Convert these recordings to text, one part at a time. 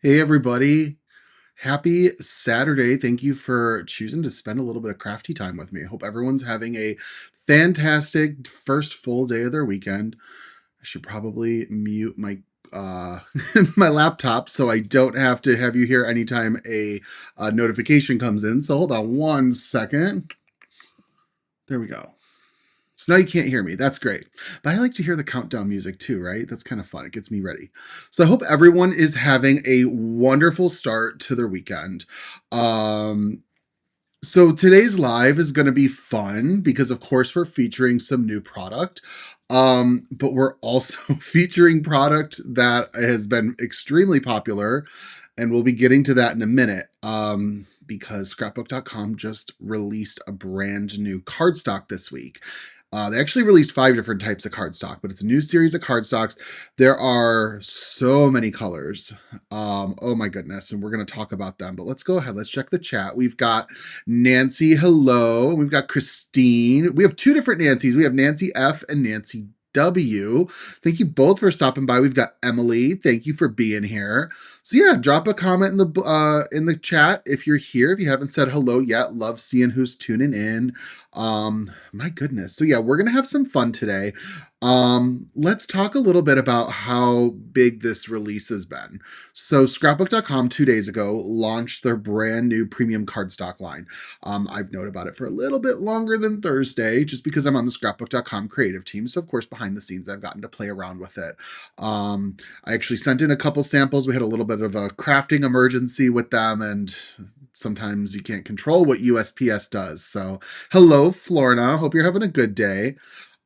Hey, everybody. Happy Saturday. Thank you for choosing to spend a little bit of crafty time with me. I hope everyone's having a fantastic first full day of their weekend. I should probably mute my my laptop so I don't have to have you here anytime a notification comes in. So hold on one second. There we go. So now you can't hear me. That's great. But I like to hear the countdown music too, right? That's kind of fun. It gets me ready. So I hope everyone is having a wonderful start to their weekend. Um, so today's live is going to be fun because, of course, we're featuring some new product. But we're also featuring product that has been extremely popular, and we'll be getting to that in a minute. Because scrapbook.com just released a brand new cardstock this week. They actually released 5 different types of cardstock, but it's a new series of cardstocks. There are so many colors. Oh my goodness, and we're going to talk about them. But let's go ahead. Let's check the chat. We've got Nancy, hello. We've got Christine. We have 2 different Nancys. We have Nancy F and Nancy W. Thank you both for stopping by. We've got Emily. Thank you for being here. So yeah, drop a comment in the chat if you're here. If you haven't said hello yet, love seeing who's tuning in. My goodness. So yeah, we're gonna have some fun today. Let's talk a little bit about how big this release has been. So scrapbook.com 2 days ago launched their brand new premium cardstock line. I've known about it for a little bit longer than Thursday, just because I'm on the scrapbook.com creative team. So of course, behind the scenes, I've gotten to play around with it. I actually sent in a couple samples. We had a little bit of a crafting emergency with them, and sometimes you can't control what USPS does. So hello, Florina. Hope you're having a good day.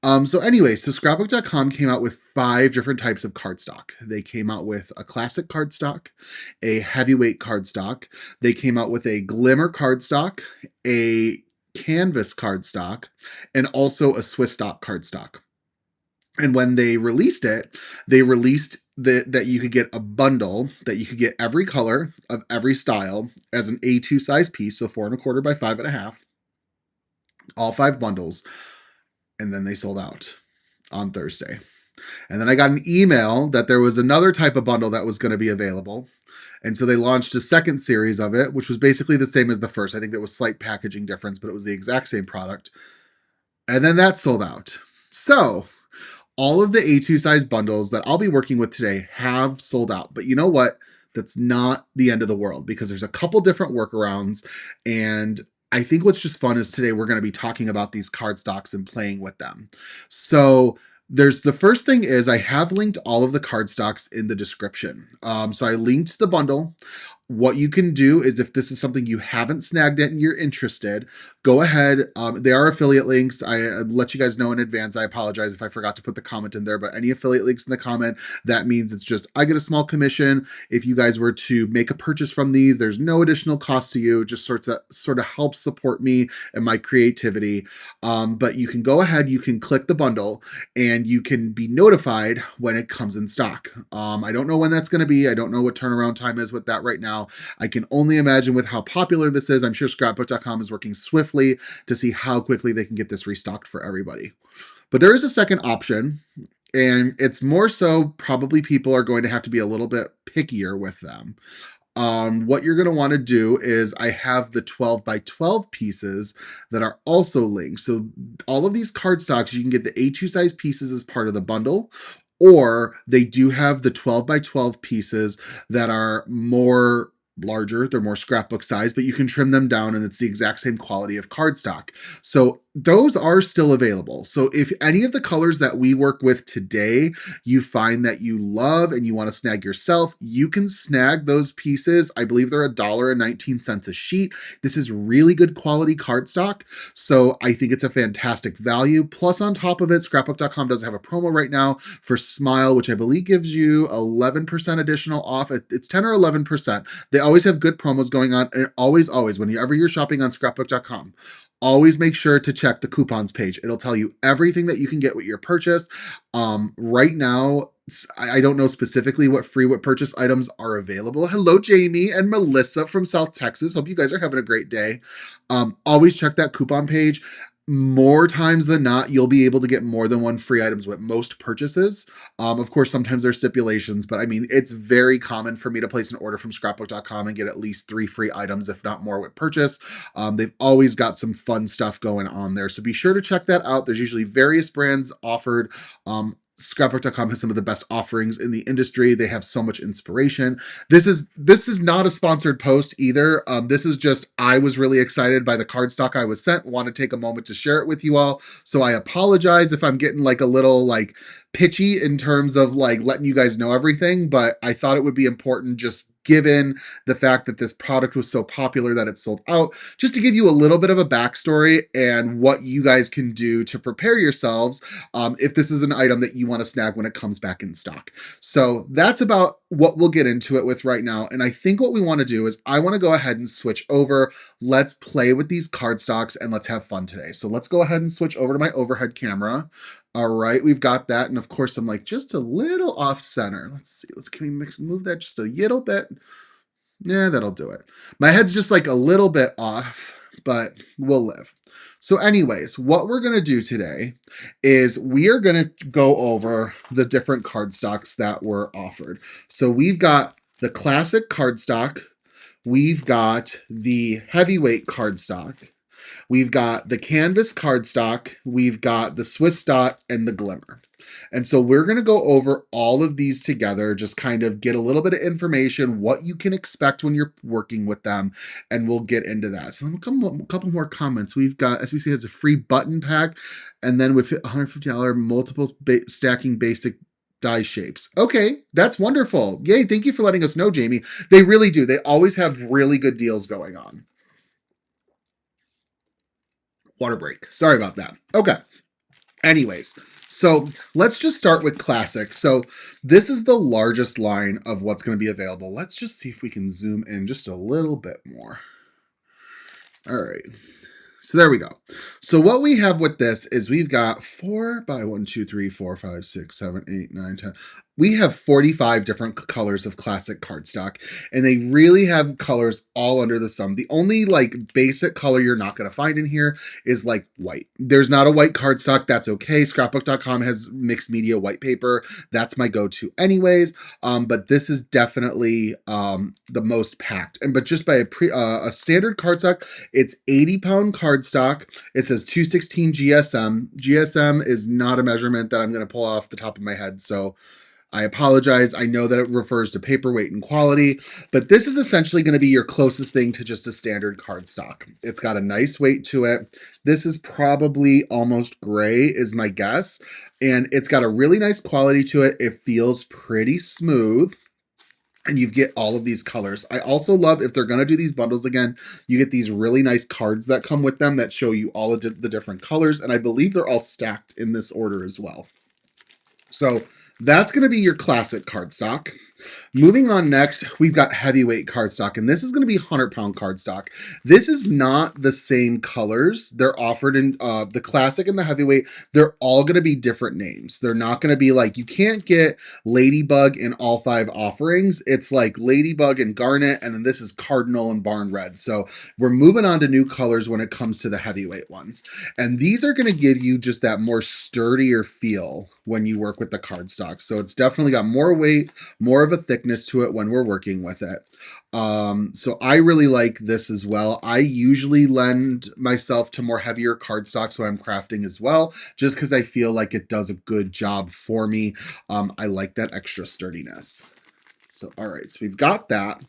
So anyway, so scrapbook.com came out with 5 different types of cardstock. They came out with a classic cardstock, a heavyweight cardstock. They came out with a glimmer cardstock, a canvas cardstock, and also a Swiss stock cardstock. And when they released it, they released that you could get a bundle, that you could get every color of every style as an A2 size piece, so 4¼ by 5½, all 5 bundles. And then they sold out on Thursday. And then I got an email that there was another type of bundle that was going to be available. And so they launched a second series of it, which was basically the same as the first. I think there was slight packaging difference, but it was the exact same product. And then that sold out. So all of the A2 size bundles that I'll be working with today have sold out. But you know what? That's not the end of the world, because there's a couple different workarounds. And I think what's just fun is today we're going to be talking about these cardstocks and playing with them. So There's the first thing is I have linked all of the card stocks in the description. So I linked the bundle. What you can do is if this is something you haven't snagged it and you're interested, go ahead. They are affiliate links. I let you guys know in advance. I apologize if I forgot to put the comment in there, but any affiliate links in the comment, that means it's just I get a small commission. If you guys were to make a purchase from these, there's no additional cost to you. Just sort of helps support me and my creativity. But you can go ahead, you can click the bundle and you can be notified when it comes in stock. I don't know when that's going to be. I don't know what turnaround time is with that right now. I can only imagine with how popular this is. I'm sure scrapbook.com is working swiftly to see how quickly they can get this restocked for everybody. But there is a second option, and it's more so probably people are going to have to be a little bit pickier with them. What you're going to want to do is I have the 12 by 12 pieces that are also linked. So all of these cardstocks, you can get the A2 size pieces as part of the bundle, or they do have the 12 by 12 pieces that are more larger, they're more scrapbook size, but you can trim them down and it's the exact same quality of cardstock. So those are still available. So if any of the colors that we work with today you find that you love and you want to snag yourself, you can snag those pieces. I believe they're $1.19 a sheet. This is really good quality cardstock. So I think it's a fantastic value. Plus on top of it, scrapbook.com does have a promo right now for Smile, which I believe gives you 11% additional off. It's 10 or 11%. They always have good promos going on. And always, whenever you're shopping on scrapbook.com, always make sure to check the coupons page. It'll tell you everything that you can get with your purchase. Right now, I don't know specifically what purchase items are available. Hello, Jamie and Melissa from South Texas. Hope you guys are having a great day. Always check that coupon page. More times than not, you'll be able to get more than one free items with most purchases. Of course, sometimes there's stipulations, but I mean, it's very common for me to place an order from scrapbook.com and get at least 3 free items, if not more, with purchase. They've always got some fun stuff going on there. So be sure to check that out. There's usually various brands offered. Scrapbook.com has some of the best offerings in the industry. They have so much inspiration. This is not a sponsored post either. This is just I was really excited by the cardstock I was sent. Want to take a moment to share it with you all. So I apologize if I'm getting like a little like pitchy in terms of like letting you guys know everything, but I thought it would be important just given the fact that this product was so popular that it sold out, just to give you a little bit of a backstory and what you guys can do to prepare yourselves if this is an item that you want to snag when it comes back in stock. So that's about what we'll get into it with right now. And I think what we want to do is I want to go ahead and switch over. Let's play with these cardstocks and let's have fun today. So let's go ahead and switch over to my overhead camera. All right, we've got that. And of course, I'm like just a little off center. Let's see. Can we move that just a little bit? Yeah, that'll do it. My head's just like a little bit off, but we'll live. So anyways, what we're going to do today is we are going to go over the different cardstocks that were offered. So we've got the classic cardstock. We've got the heavyweight cardstock. We've got the canvas cardstock, we've got the Swiss dot, and the glimmer. And so we're going to go over all of these together, just kind of get a little bit of information, what you can expect when you're working with them, and we'll get into that. So a couple more comments. We've got, SVC has a free button pack, and then with $150 multiple stacking basic die shapes. Okay, that's wonderful. Yay, thank you for letting us know, Jamie. They really do. They always have really good deals going on. Water break. Sorry about that. Okay. Anyways, so let's just start with classic. So this is the largest line of what's going to be available. Let's just see if we can zoom in just a little bit more. All right. So there we go. So what we have with this is we've got 4 by 1, 2, 3, 4, 5, 6, 7, 8, 9, 10. We have 45 different colors of classic cardstock, and they really have colors all under the sun. The only like basic color you're not going to find in here is like white. There's not a white cardstock. That's okay. Scrapbook.com has mixed media white paper. That's my go-to anyways. But this is definitely the most packed. But just by a standard cardstock, it's 80-pound cardstock. It says 216 GSM. GSM is not a measurement that I'm going to pull off the top of my head, so I apologize. I know that it refers to paperweight and quality, but this is essentially going to be your closest thing to just a standard cardstock. It's got a nice weight to it. This is probably almost gray is my guess, and it's got a really nice quality to it. It feels pretty smooth, and you get all of these colors. I also love, if they're going to do these bundles again, you get these really nice cards that come with them that show you all of the different colors, and I believe they're all stacked in this order as well. So that's going to be your classic cardstock. Moving on next, we've got heavyweight cardstock, and this is going to be 100-pound cardstock. This is not the same colors. They're offered in the classic and the heavyweight. They're all going to be different names. They're not going to be like, you can't get Ladybug in all 5 offerings. It's like Ladybug and Garnet, and then this is Cardinal and Barn Red. So we're moving on to new colors when it comes to the heavyweight ones. And these are going to give you just that more sturdier feel when you work with the cardstock. So it's definitely got more weight, more of a thickness to it when we're working with it. So I really like this as well. I usually lend myself to more heavier cardstocks when I'm crafting as well, just because I feel like it does a good job for me. I like that extra sturdiness. So, all right, so we've got that.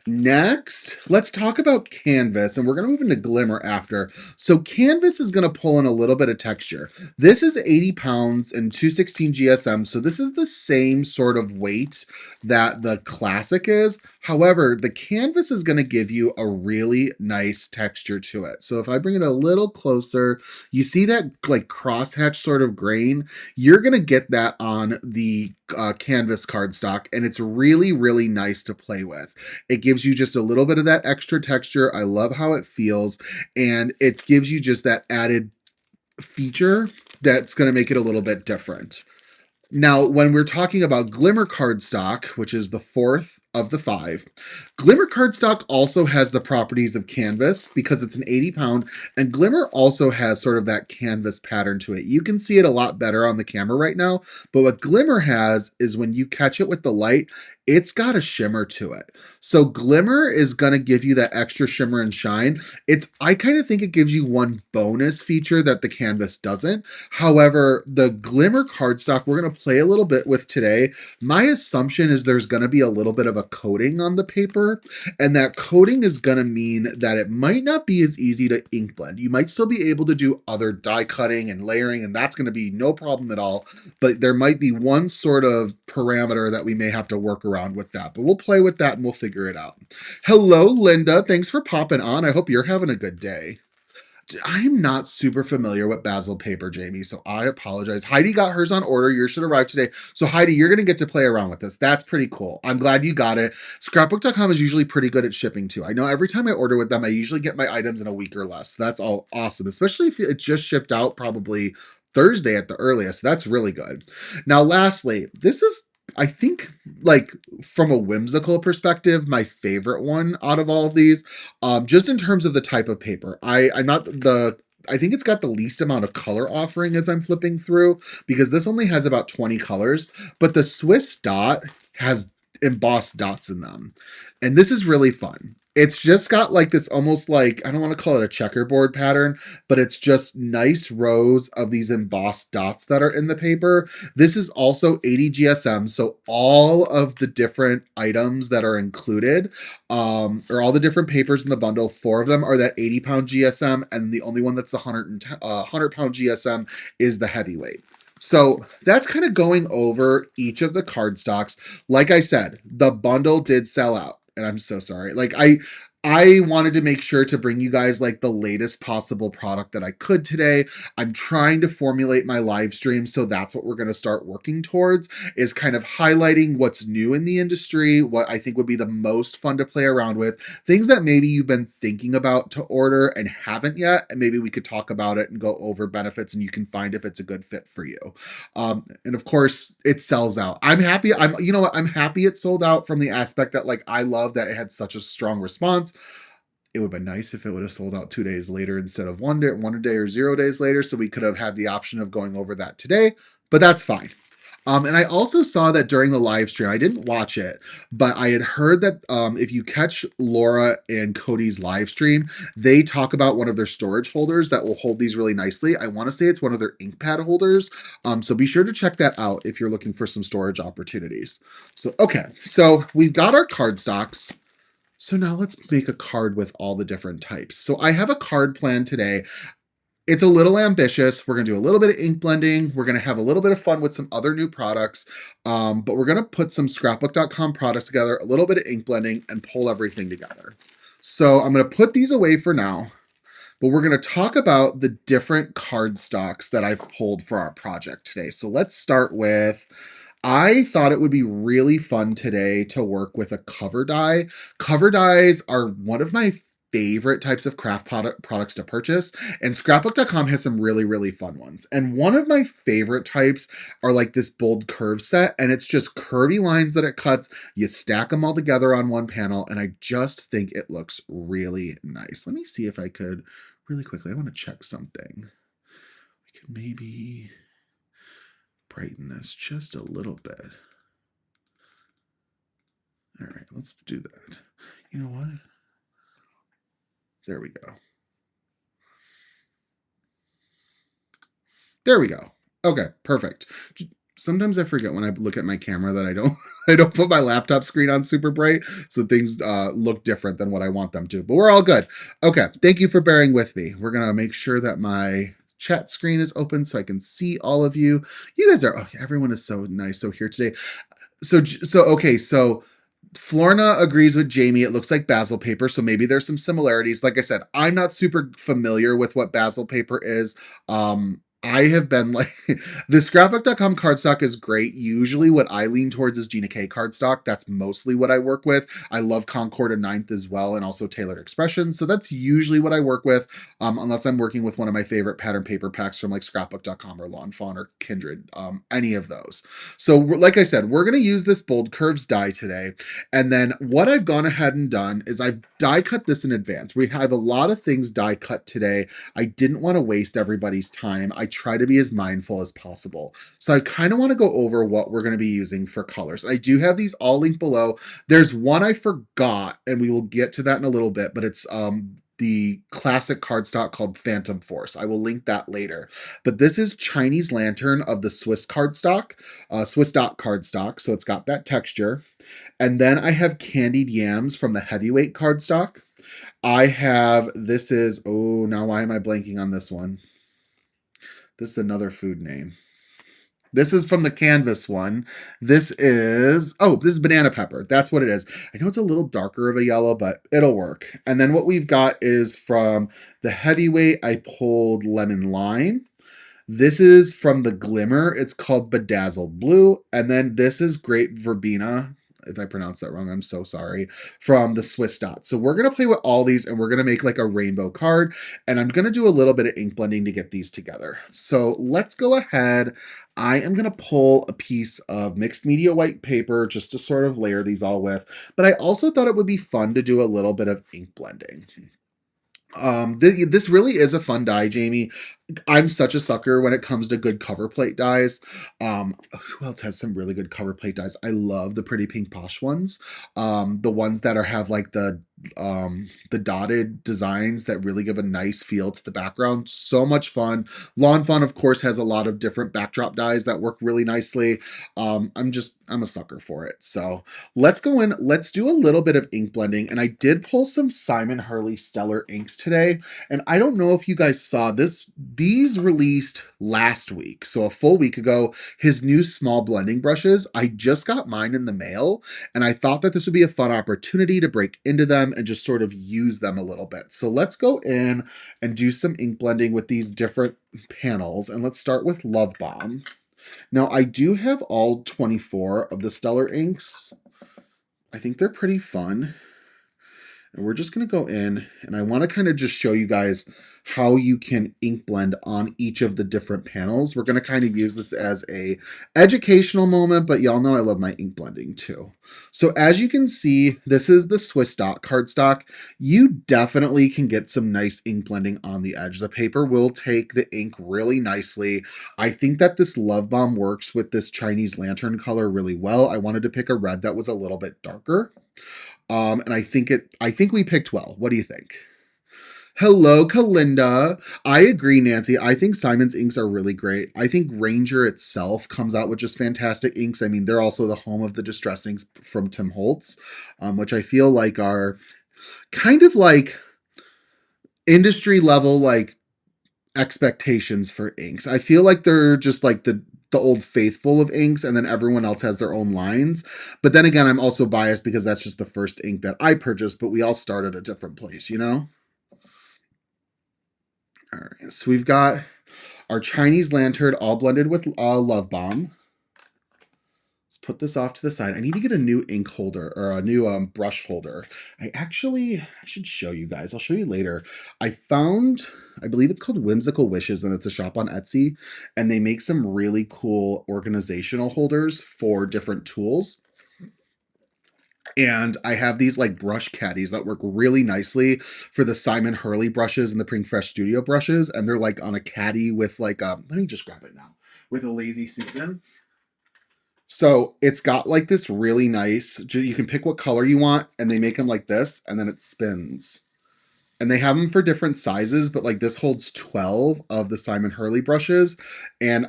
Next, let's talk about canvas, and we're going to move into glimmer after. So canvas is going to pull in a little bit of texture. This is 80 pounds and 216 GSM, so this is the same sort of weight that the classic is. However, the canvas is going to give you a really nice texture to it. So if I bring it a little closer, you see that like crosshatch sort of grain? You're going to get that on the canvas cardstock, and it's really, really nice to play with. It gives you just a little bit of that extra texture. I love how it feels, and it gives you just that added feature that's going to make it a little bit different. Now, when we're talking about glimmer cardstock, which is the 4th of the 5, glimmer cardstock also has the properties of canvas because it's an 80-pound, and glimmer also has sort of that canvas pattern to it. You can see it a lot better on the camera right now, but what glimmer has is when you catch it with the light, it's got a shimmer to it. So glimmer is going to give you that extra shimmer and shine. I kind of think it gives you one bonus feature that the canvas doesn't. However, the glimmer cardstock we're going to play a little bit with today. My assumption is there's going to be a little bit of a coating on the paper, and that coating is going to mean that it might not be as easy to ink blend. You might still be able to do other die cutting and layering, and that's going to be no problem at all, but there might be one sort of parameter that we may have to work around with that, but we'll play with that and we'll figure it out. Hello, Linda. Thanks for popping on. I hope you're having a good day. I'm not super familiar with basil paper, Jamie, so I apologize. Heidi got hers on order. Yours should arrive today. So Heidi, you're going to get to play around with this. That's pretty cool. I'm glad you got it. Scrapbook.com is usually pretty good at shipping too. I know every time I order with them, I usually get my items in a week or less. So that's all awesome, especially if it just shipped out probably Thursday at the earliest. That's really good. Now, lastly, this is, I think, like from a whimsical perspective, my favorite one out of all of these, just in terms of the type of paper. I think it's got the least amount of color offering as I'm flipping through, because this only has about 20 colors, but the Swiss dot has embossed dots in them. And this is really fun. It's just got like this almost like, I don't want to call it a checkerboard pattern, but it's just nice rows of these embossed dots that are in the paper. This is also 80 GSM, so all of the different items that are included, or all the different papers in the bundle, 4 of them are that 80-pound GSM, and the only one that's the 100-pound GSM is the heavyweight. So that's kind of going over each of the cardstocks. Like I said, the bundle did sell out, and I'm so sorry. Like I wanted to make sure to bring you guys like the latest possible product that I could today. I'm trying to formulate my live stream, so that's what we're going to start working towards, is kind of highlighting what's new in the industry, what I think would be the most fun to play around with, things that maybe you've been thinking about to order and haven't yet, and maybe we could talk about it and go over benefits, and you can find if it's a good fit for you. And of course, it sells out. I'm happy. You know what? I'm happy it sold out from the aspect that like I love that it had such a strong response. It would have been nice if it would have sold out 2 days later instead of one day or 0 days later, so we could have had the option of going over that today, but that's fine. And I also saw that during the live stream, I didn't watch it, but I had heard that if you catch Laura and Cody's live stream, they talk about one of their storage holders that will hold these really nicely. I want to say it's one of their ink pad holders. So be sure to check that out if you're looking for some storage opportunities. So, okay, so we've got our cardstocks. So now let's make a card with all the different types. So I have a card plan today. It's a little ambitious. We're going to do a little bit of ink blending. We're going to have a little bit of fun with some other new products. But we're going to put some scrapbook.com products together, a little bit of ink blending, and pull everything together. So I'm going to put these away for now. But we're going to talk about the different card stocks that I've pulled for our project today. So let's start with, I thought it would be really fun today to work with a cover die. Cover dies are one of my favorite types of craft products to purchase, and scrapbook.com has some really, really fun ones. And one of my favorite types are like this bold curve set, and it's just curvy lines that it cuts. You stack them all together on one panel, and I just think it looks really nice. Let me see if I could really quickly. I want to check something. We could maybe brighten this just a little bit. All right, let's do that. You know what? There we go. There we go. Okay, perfect. Sometimes I forget when I look at my camera that I don't I don't put my laptop screen on super bright, so things look different than what I want them to. But we're all good. Okay, thank you for bearing with me. We're gonna make sure that my chat screen is open so I can see all of you. You guys are, oh, everyone is so nice. So here today. So Florna agrees with Jamie. It looks like basil paper, so maybe there's some similarities. Like I said, I'm not super familiar with what basil paper is. I have been like the scrapbook.com cardstock is great. Usually what I lean towards is Gina K cardstock. That's mostly what I work with. I love Concord and Ninth as well, and also Tailored Expression. So that's usually what I work with, unless I'm working with one of my favorite pattern paper packs from like scrapbook.com or Lawn Fawn or Kindred, any of those. So like I said, we're going to use this Bold Curves die today. And then what I've gone ahead and done is I've die cut this in advance. We have a lot of things die cut today. I didn't want to waste everybody's time. I try to be as mindful as possible. So I kind of want to go over what we're going to be using for colors. I do have these all linked below. There's one I forgot, and we will get to that in a little bit, but it's the classic cardstock called Phantom Force. I will link that later. But this is Chinese Lantern of the Swiss cardstock, Swiss dot cardstock. So it's got that texture. And then I have Candied Yams from the Heavyweight cardstock. I have, this is, oh, now why am I blanking on this one? This is another food name. This is from the Canvas one. This is banana pepper. That's what it is. I know it's a little darker of a yellow, but it'll work. And then what we've got is from the Heavyweight, I pulled Lemon Lime. This is from the Glimmer. It's called Bedazzled Blue. And then this is Grape Verbena. If I pronounce that wrong, I'm so sorry. From the Swiss Dot. So we're going to play with all these and we're going to make like a rainbow card. And I'm going to do a little bit of ink blending to get these together. So let's go ahead. I am going to pull a piece of mixed media white paper just to sort of layer these all with. But I also thought it would be fun to do a little bit of ink blending. This really is a fun die, Jamie. I'm such a sucker when it comes to good cover plate dies. Who else has some really good cover plate dies? I love the Pretty Pink Posh ones. The ones that have like the dotted designs that really give a nice feel to the background. So much fun. Lawn Fawn, of course, has a lot of different backdrop dies that work really nicely. I'm a sucker for it. So let's go in. Let's do a little bit of ink blending. And I did pull some Simon Hurley Stellar inks today. And I don't know if you guys saw this. These released last week, so a full week ago, his new small blending brushes. I just got mine in the mail, and I thought that this would be a fun opportunity to break into them and just sort of use them a little bit. So let's go in and do some ink blending with these different panels, and let's start with Love Bomb. Now, I do have all 24 of the Stellar inks. I think they're pretty fun. And we're just going to go in, and I want to kind of just show you guys how you can ink blend on each of the different panels. We're going to kind of use this as a educational moment, but y'all know I love my ink blending too. So as you can see, this is the Swiss dot cardstock. You definitely can get some nice ink blending on the edge. The paper will take the ink really nicely. I think that this Love Bomb works with this Chinese lantern color really well. I wanted to pick a red that was a little bit darker. And I think we picked well. What do you think? Hello, Kalinda. I agree, Nancy. I think Simon's inks are really great. I think Ranger itself comes out with just fantastic inks. I mean, they're also the home of the Distress inks from Tim Holtz, which I feel like are kind of like industry level, like expectations for inks. I feel like they're just like the old faithful of inks, and then everyone else has their own lines. But then again, I'm also biased because that's just the first ink that I purchased, but we all start at a different place, you know? All right, so we've got our Chinese lantern all blended with Love Bomb. Let's put this off to the side. I need to get a new ink holder or a new brush holder. I should show you guys. I'll show you later. I found, I believe it's called Whimsical Wishes, and it's a shop on Etsy, and they make some really cool organizational holders for different tools. And I have these like brush caddies that work really nicely for the Simon Hurley brushes and the Pink Fresh Studio brushes. And they're like on a caddy with like let me just grab it now, with a lazy Susan. So it's got like this really nice, you can pick what color you want, and they make them like this, and then it spins. And they have them for different sizes, but like this holds 12 of the Simon Hurley brushes. And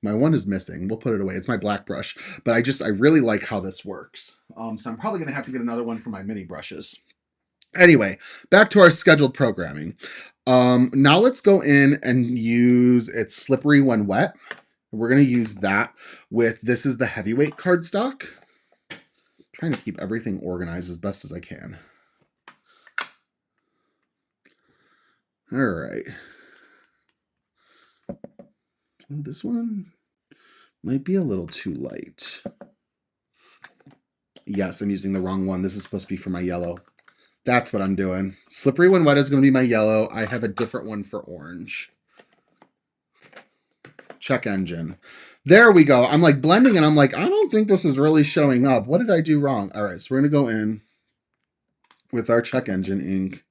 my one is missing. We'll put it away. It's my black brush, but I really like how this works. So I'm probably going to have to get another one for my mini brushes. Anyway, back to our scheduled programming. Now let's go in and use It's Slippery When Wet. We're going to use that with, this is the heavyweight cardstock. I'm trying to keep everything organized as best as I can. All right. This one might be a little too light. Yes, I'm using the wrong one. This is supposed to be for my yellow. That's what I'm doing. Slippery When Wet is going to be my yellow. I have a different one for orange. Check engine. There we go. I'm like blending and I'm like, I don't think this is really showing up. What did I do wrong? All right, so we're going to go in with our check engine ink.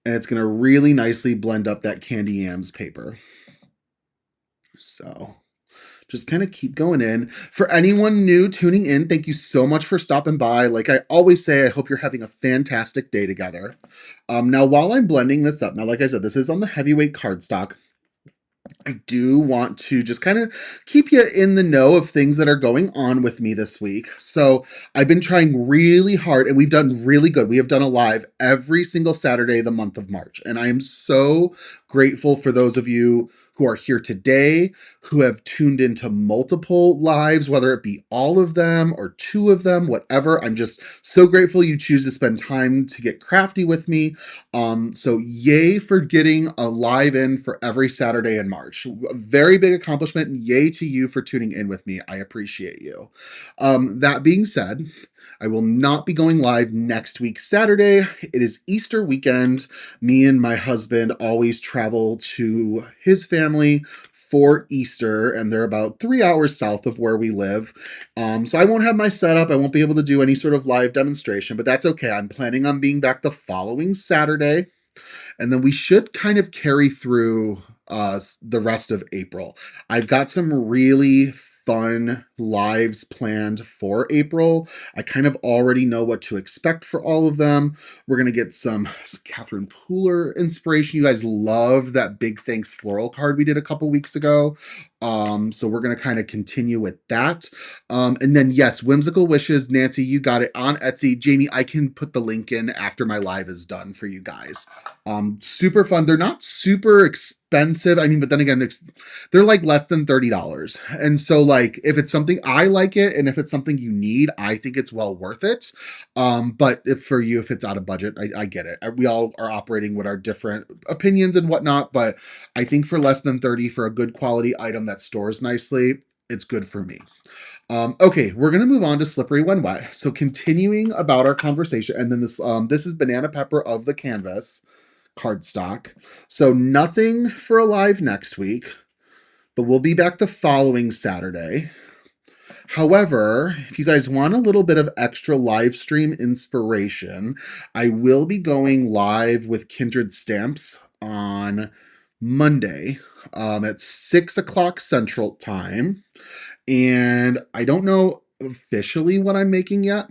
And it's going to really nicely blend up that Candy Yams paper. So just kind of keep going in. For anyone new tuning in, thank you so much for stopping by. Like I always say, I hope you're having a fantastic day together. Now, while I'm blending this up, now, like I said, this is on the heavyweight cardstock. I do want to just kind of keep you in the know of things that are going on with me this week. So I've been trying really hard, and we've done really good. We have done a live every single Saturday the month of March. And I am so grateful for those of you who are here today, who have tuned into multiple lives, whether it be all of them or two of them, whatever. I'm just so grateful you choose to spend time to get crafty with me. So yay for getting a live in for every Saturday in March. A very big accomplishment, and yay to you for tuning in with me. I appreciate you. That being said, I will not be going live next week, Saturday. It is Easter weekend. Me and my husband always travel to his family for Easter, and they're about 3 hours south of where we live. So I won't have my setup. I won't be able to do any sort of live demonstration, but that's okay. I'm planning on being back the following Saturday, and then we should kind of carry through the rest of April. I've got some really fun lives planned for April. I kind of already know what to expect for all of them. We're going to get some Catherine Pooler inspiration. You guys love that Big Thanks floral card we did a couple weeks ago. So we're going to kind of continue with that. And then, yes, Whimsical Wishes. Nancy, you got it on Etsy. Jamie, I can put the link in after my live is done for you guys. Super fun. They're not super expensive. I mean, but then again, they're like less than $30. And so like, if it's something I like it, and if it's something you need, I think it's well worth it. But if for you, if it's out of budget, I get it. We all are operating with our different opinions and whatnot, but I think for less than 30 for a good quality item that stores nicely, it's good for me. Okay, we're gonna move on to Slippery When Wet. So continuing about our conversation, and then this is Banana Pepper of the canvas. cardstock. So nothing for a live next week, but we'll be back the following Saturday. However, if you guys want a little bit of extra live stream inspiration, I will be going live with Kindred Stamps on Monday at 6 o'clock Central Time. And I don't know officially what I'm making yet.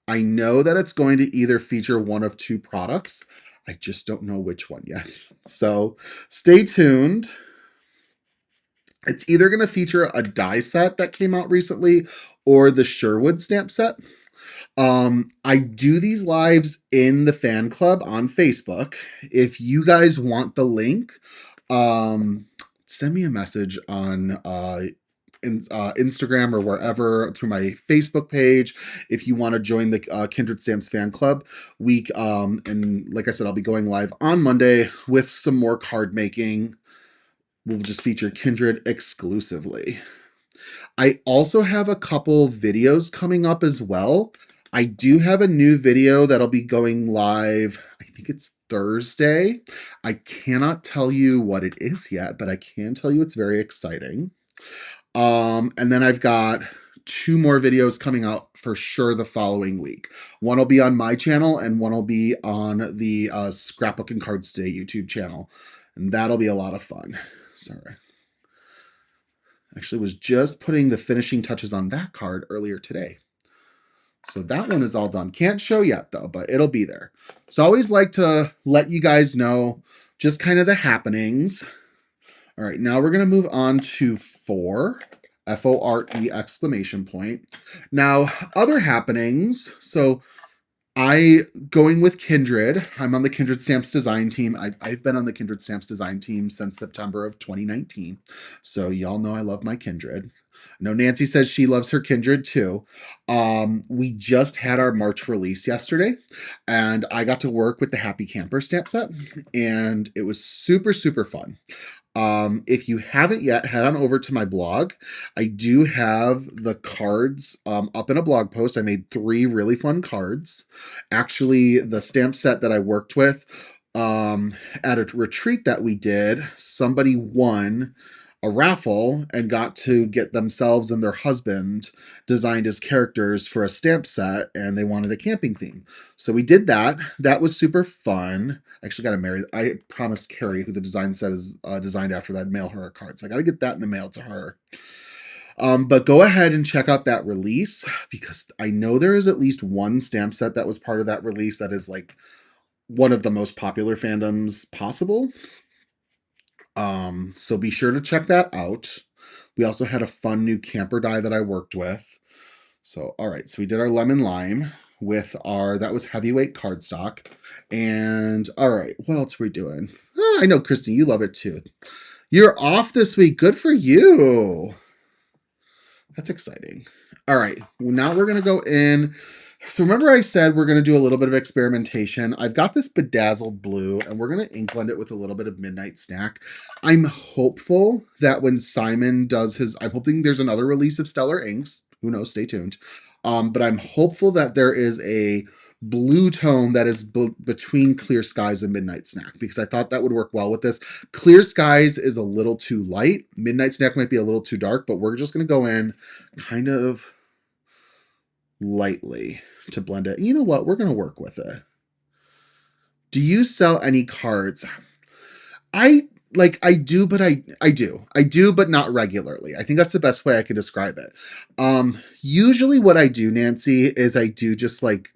I know that it's going to either feature one of two products. I just don't know which one yet. So stay tuned. It's either going to feature a die set that came out recently or the Sherwood stamp set. I do these lives in the fan club on Facebook. If you guys want the link, send me a message on Instagram or wherever through my Facebook page if you want to join the Kindred Stamps fan club week. And like I said, I'll be going live on Monday with some more card making. We'll just feature Kindred exclusively. I also have a couple videos coming up as well. I do have a new video that'll be going live, I think it's Thursday. I cannot tell you what it is yet, but I can tell you it's very exciting. And then I've got two more videos coming out for sure the following week. One will be on my channel and one will be on the Scrapbook and Cards Today YouTube channel. And that'll be a lot of fun. Sorry. Actually was just putting the finishing touches on that card earlier today. So that one is all done. Can't show yet though, but it'll be there. So I always like to let you guys know just kind of the happenings. All right, now we're going to move on to 4, F-O-R-E exclamation point. Now, other happenings. So going with Kindred. I'm on the Kindred Stamps design team. I've been on the Kindred Stamps design team since September of 2019. So y'all know I love my Kindred. I know Nancy says she loves her Kindred too. We just had our March release yesterday, and I got to work with the Happy Camper stamp set, and it was super, super fun. If you haven't yet, head on over to my blog. I do have the cards up in a blog post. I made 3 really fun cards. Actually, the stamp set that I worked with at a retreat that we did, somebody won a raffle and got to get themselves and their husband designed as characters for a stamp set, and they wanted a camping theme. So we did that. That was super fun. I actually got to marry. I promised Carrie, who the design set is designed after, that I'd mail her a card. So I got to get that in the mail to her. But go ahead and check out that release, because I know there is at least one stamp set that was part of that release that is like one of the most popular fandoms possible. So be sure to check that out. We also had a fun new camper die that I worked with. So, all right, so we did our lemon lime with that was heavyweight cardstock. And all right, what else are we doing? Oh, I know, Kristen, you love it too. You're off this week. Good for you. That's exciting. All right, well, now we're going to go in. So remember I said we're going to do a little bit of experimentation. I've got this bedazzled blue, and we're going to ink blend it with a little bit of Midnight Snack. I'm hopeful that when Simon does I'm hoping there's another release of Stellar Inks. Who knows? Stay tuned. But I'm hopeful that there is a blue tone that is between Clear Skies and Midnight Snack, because I thought that would work well with this. Clear Skies is a little too light. Midnight Snack might be a little too dark, but we're just going to go in kind of lightly to blend it. You know what? We're going to work with it. Do you sell any cards? I do, but I do, but not regularly. I think that's the best way I could describe it. Usually what I do, Nancy, is I do just like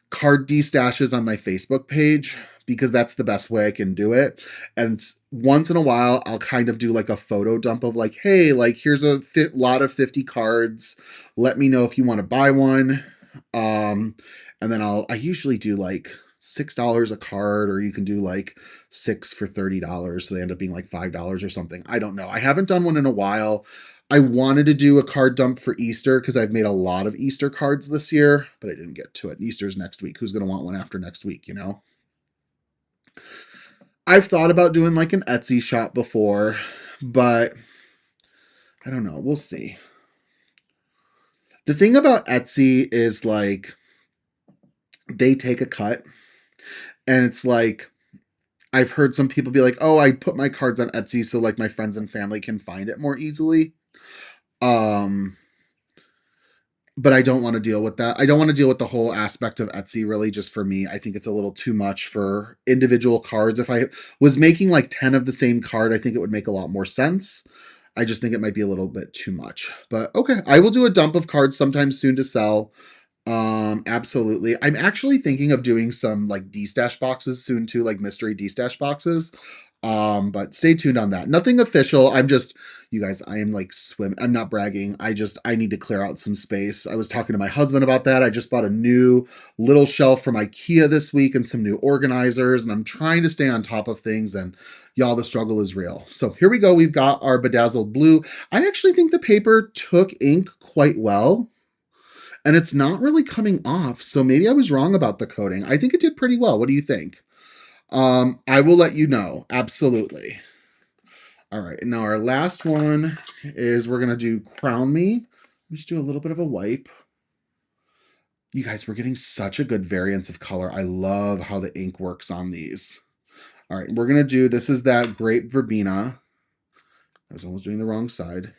card destashes on my Facebook page, because that's the best way I can do it. And once in a while, I'll kind of do like a photo dump of like, hey, like here's a lot of 50 cards. Let me know if you want to buy one. And then I usually do like $6 a card, or you can do like 6 for $30. So they end up being like $5 or something. I don't know. I haven't done one in a while. I wanted to do a card dump for Easter because I've made a lot of Easter cards this year, but I didn't get to it. Easter's next week. Who's going to want one after next week, you know? I've thought about doing like an Etsy shop before, but I don't know. We'll see. The thing about Etsy is like they take a cut, and it's like I've heard some people be like, oh, I put my cards on Etsy so like my friends and family can find it more easily. Um, but I don't want to deal with that. I don't want to deal with the whole aspect of Etsy really just for me. I think it's a little too much for individual cards. If I was making like 10 of the same card, I think it would make a lot more sense. I just think it might be a little bit too much. But okay, I will do a dump of cards sometime soon to sell. Absolutely. I'm actually thinking of doing some like D-stash boxes soon too, like mystery D-stash boxes. But stay tuned on that. Nothing official. I'm just, you guys, I am like I'm not bragging. I need to clear out some space. I was talking to my husband about that. I just bought a new little shelf from IKEA this week and some new organizers, and I'm trying to stay on top of things. And y'all, the struggle is real. So here we go. We've got our bedazzled blue. I actually think the paper took ink quite well, and it's not really coming off. So maybe I was wrong about the coating. I think it did pretty well. What do you think? I will let you know. Absolutely. All right. And now our last one is we're going to do Crown Me. Let me just do a little bit of a wipe. You guys, we're getting such a good variance of color. I love how the ink works on these. All right. We're going to do, this is that grape verbena. I was almost doing the wrong side.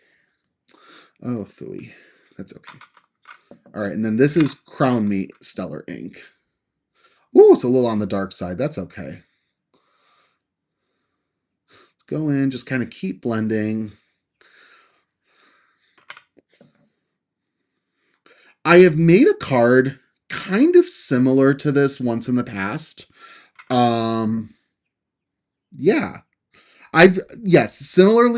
Oh, phooey. That's okay. All right. And then this is Crown Me Stellar ink. Ooh, it's a little on the dark side. That's okay. Go in, just kind of keep blending. I have made a card kind of similar to this once in the past. Um, yeah, yes, similar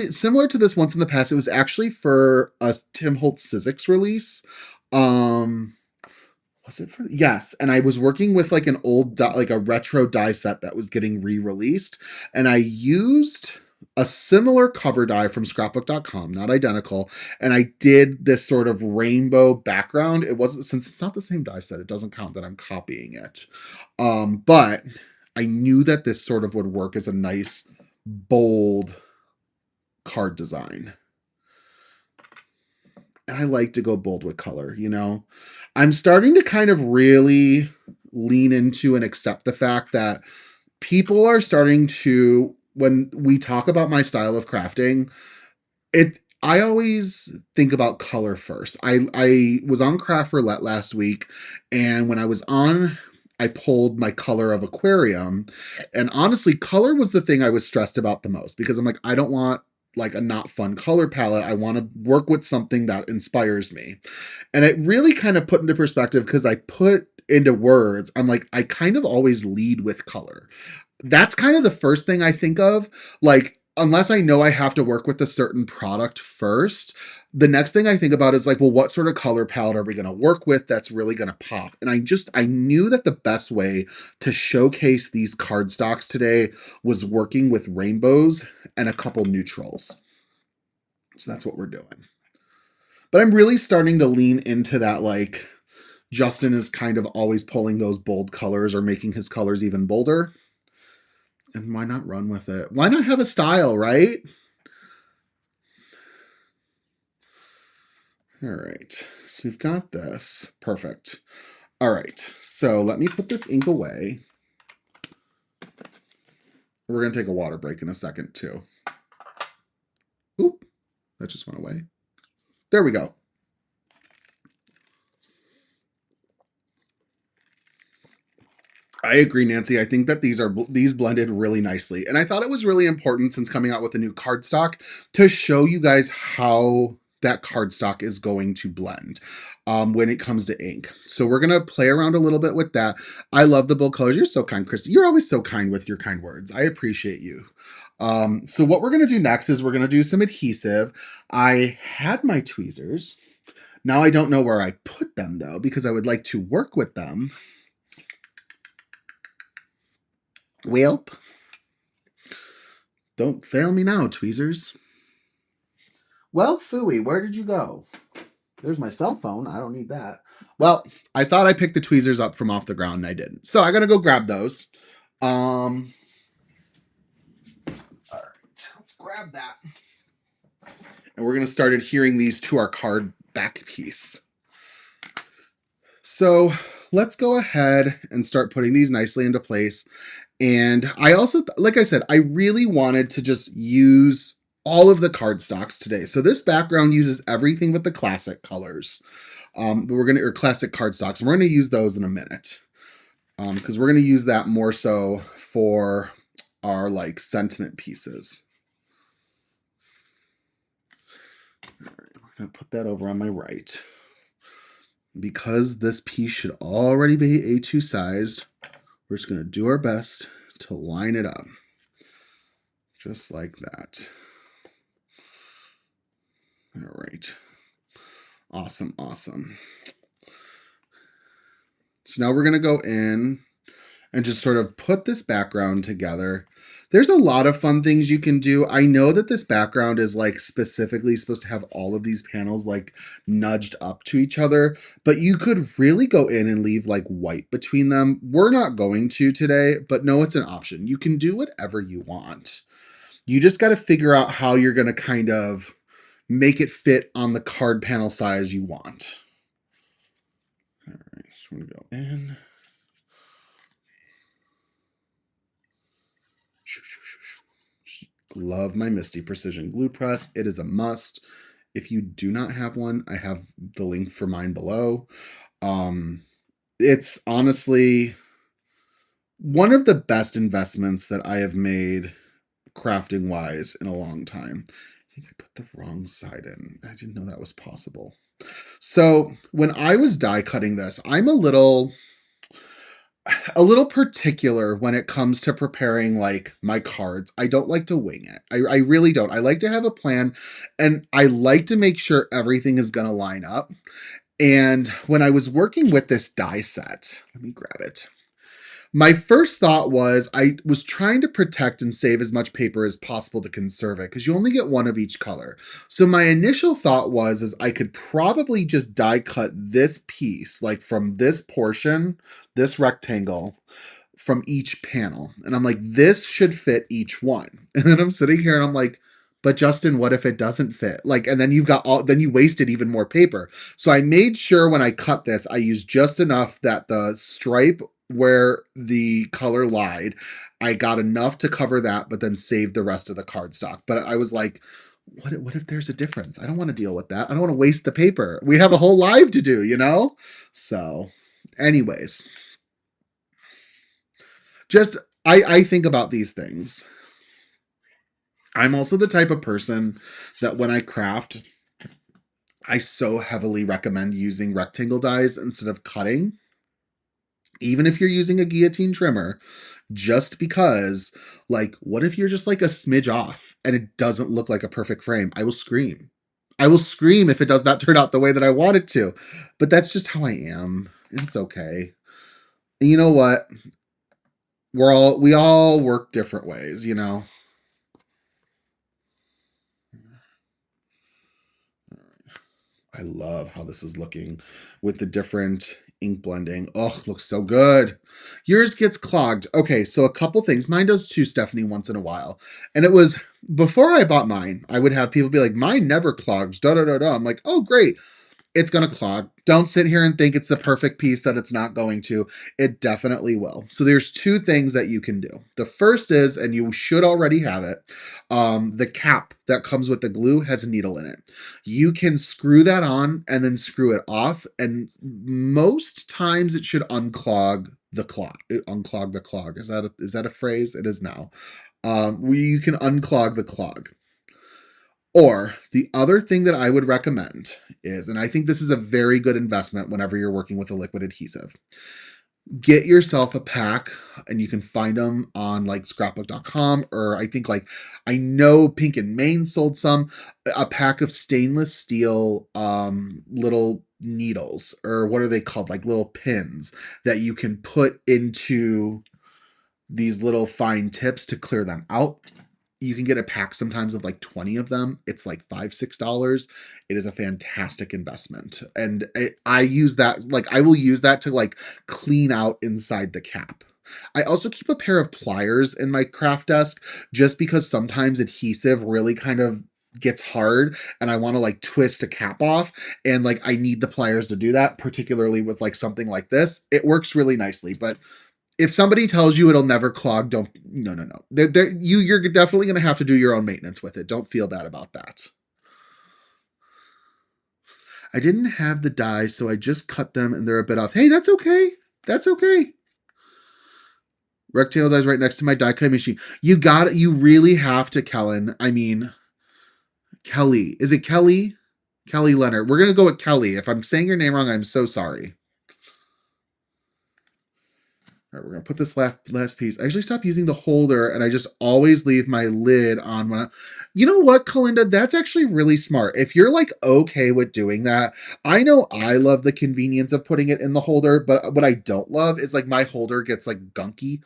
to this once in the past. It was actually for a Tim Holtz Sizzix release. Um, was it for, yes, and I was working with like an old like a retro die set that was getting re-released, and I used a similar cover die from scrapbook.com, not identical, and I did this sort of rainbow background. It wasn't, since it's not the same die set, it doesn't count that I'm copying it. But I knew that this sort of would work as a nice bold card design, and I like to go bold with color, you know? I'm starting to kind of really lean into and accept the fact that people are starting to, when we talk about my style of crafting, I always think about color first. I was on Craft Roulette last week, and when I was on, I pulled my color of aquarium, and honestly, color was the thing I was stressed about the most, because I'm like, I don't want like a not fun color palette. I want to work with something that inspires me. And it really kind of put into perspective, because I put into words, I'm like, I kind of always lead with color. That's kind of the first thing I think of. Like, unless I know I have to work with a certain product first, the next thing I think about is like, well, what sort of color palette are we going to work with that's really going to pop? And I knew that the best way to showcase these cardstocks today was working with rainbows and a couple neutrals. So that's what we're doing. But I'm really starting to lean into that, like, Justin is kind of always pulling those bold colors or making his colors even bolder. And why not run with it? Why not have a style, right? All right. So we've got this. Perfect. All right. So let me put this ink away. We're going to take a water break in a second, too. Oop. That just went away. There we go. I agree, Nancy. I think that these blended really nicely, and I thought it was really important, since coming out with a new cardstock, to show you guys how that cardstock is going to blend when it comes to ink. So we're gonna play around a little bit with that. I love the bold colors. You're so kind, Christy. You're always so kind with your kind words. I appreciate you. So what we're gonna do next is we're gonna do some adhesive. I had my tweezers. Now I don't know where I put them though, because I would like to work with them. Welp. Don't fail me now, tweezers. Well, phooey, where did you go? There's my cell phone. I don't need that. Well, I thought I picked the tweezers up from off the ground, and I didn't. So I gotta go grab those. All right, let's grab that. And we're gonna start adhering these to our card back piece. So let's go ahead and start putting these nicely into place. And I also, like I said, I really wanted to just use all of the cardstocks today. So this background uses everything but the classic colors. But we're gonna, or classic cardstocks, and we're gonna use those in a minute. Because we're gonna use that more so for our like sentiment pieces. All right, we're gonna put that over on my right. Because this piece should already be A2 sized, we're just gonna do our best to line it up. Just like that. All right. Awesome, awesome. So now we're going to go in and just sort of put this background together. There's a lot of fun things you can do. I know that this background is like specifically supposed to have all of these panels like nudged up to each other, but you could really go in and leave like white between them. We're not going to today, but no, it's an option. You can do whatever you want. You just got to figure out how you're going to kind of make it fit on the card panel size you want. All right, so I'm going to go in. Love my Misty Precision Glue Press. It is a must. If you do not have one, I have the link for mine below. It's honestly one of the best investments that I have made crafting wise in a long time. I think I put the wrong side in. I didn't know that was possible. So when I was die cutting this, I'm a little particular when it comes to preparing like my cards. I don't like to wing it. I really don't. I like to have a plan, and I like to make sure everything is going to line up. And when I was working with this die set, let me grab it. My first thought was I was trying to protect and save as much paper as possible to conserve it because you only get one of each color. So my initial thought was is I could probably just die cut this piece, like from this portion, this rectangle, from each panel. And I'm like, this should fit each one. And then I'm sitting here and I'm like, but Justin, what if it doesn't fit? Like, and then then you wasted even more paper. So I made sure when I cut this, I used just enough that the stripe where the color lied, I got enough to cover that, but then saved the rest of the cardstock. But I was like, what if there's a difference? I don't want to deal with that. I don't want to waste the paper. We have a whole live to do, you know? So anyways, just I think about these things. I'm also the type of person that when I craft, I so heavily recommend using rectangle dies instead of cutting, even if you're using a guillotine trimmer, just because, like, what if you're just like a smidge off and it doesn't look like a perfect frame? I will scream. I will scream if it does not turn out the way that I want it to. But that's just how I am. It's okay. And you know what? We all work different ways, you know. I love how this is looking with the different ink blending. Oh, looks so good. Yours gets clogged. Okay, so a couple things. Mine does too, Stephanie, once in a while. And it was before I bought mine, I would have people be like, mine never clogs. Da da da da. I'm like, oh, great. It's going to clog. Don't sit here and think it's the perfect piece that it's not going to. It definitely will. So there's two things that you can do. The first is, and you should already have it, the cap that comes with the glue has a needle in it. You can screw that on and then screw it off, and most times it should unclog the clog. Unclog the clog. Is that a phrase? It is now. You can unclog the clog. Or the other thing that I would recommend is, and I think this is a very good investment whenever you're working with a liquid adhesive, get yourself a pack, and you can find them on like scrapbook.com, or I think like, I know Pink and Maine sold a pack of stainless steel little needles, or what are they called? Like little pins that you can put into these little fine tips to clear them out. You can get a pack sometimes of like 20 of them. It's like $5-6. It is a fantastic investment. And I use that, like, I will use that to like clean out inside the cap. I also keep a pair of pliers in my craft desk just because sometimes adhesive really kind of gets hard and I want to like twist a cap off, and like I need the pliers to do that, particularly with like something like this. It works really nicely, but If somebody tells you it'll never clog, don't, no, no, no. You're definitely going to have to do your own maintenance with it. Don't feel bad about that. I didn't have the die, so I just cut them and they're a bit off. Hey, that's okay. That's okay. Rectangle die's right next to my die cut machine. You really have to, Kellen. I mean, Kelly. Is it Kelly? Kelly Leonard. We're going to go with Kelly. If I'm saying your name wrong, I'm so sorry. All right, we're gonna put this last piece. I actually stopped using the holder, and I just always leave my lid on when you know what, Kalinda? That's actually really smart. If you're like okay with doing that, I know I love the convenience of putting it in the holder, but what I don't love is like my holder gets like gunky,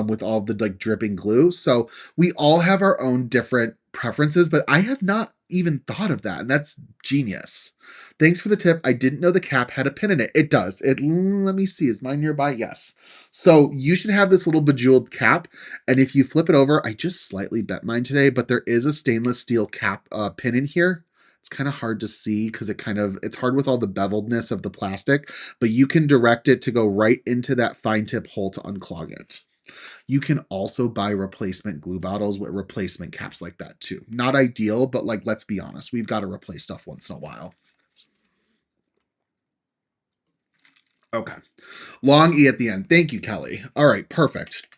with all the like dripping glue. So we all have our own different preferences, but I have not even thought of that, and that's genius. Thanks for the tip. I didn't know the cap had a pin in it. It does. Let me see. Is mine nearby? Yes. So you should have this little bejeweled cap, and if you flip it over, I just slightly bent mine today, but there is a stainless steel cap pin in here. It's kind of hard to see because it's hard with all the beveledness of the plastic, but you can direct it to go right into that fine tip hole to unclog it. You can also buy replacement glue bottles with replacement caps like that too. Not ideal, but like, let's be honest, we've got to replace stuff once in a while. Okay. Long E at the end. Thank you, Kelly. All right, perfect.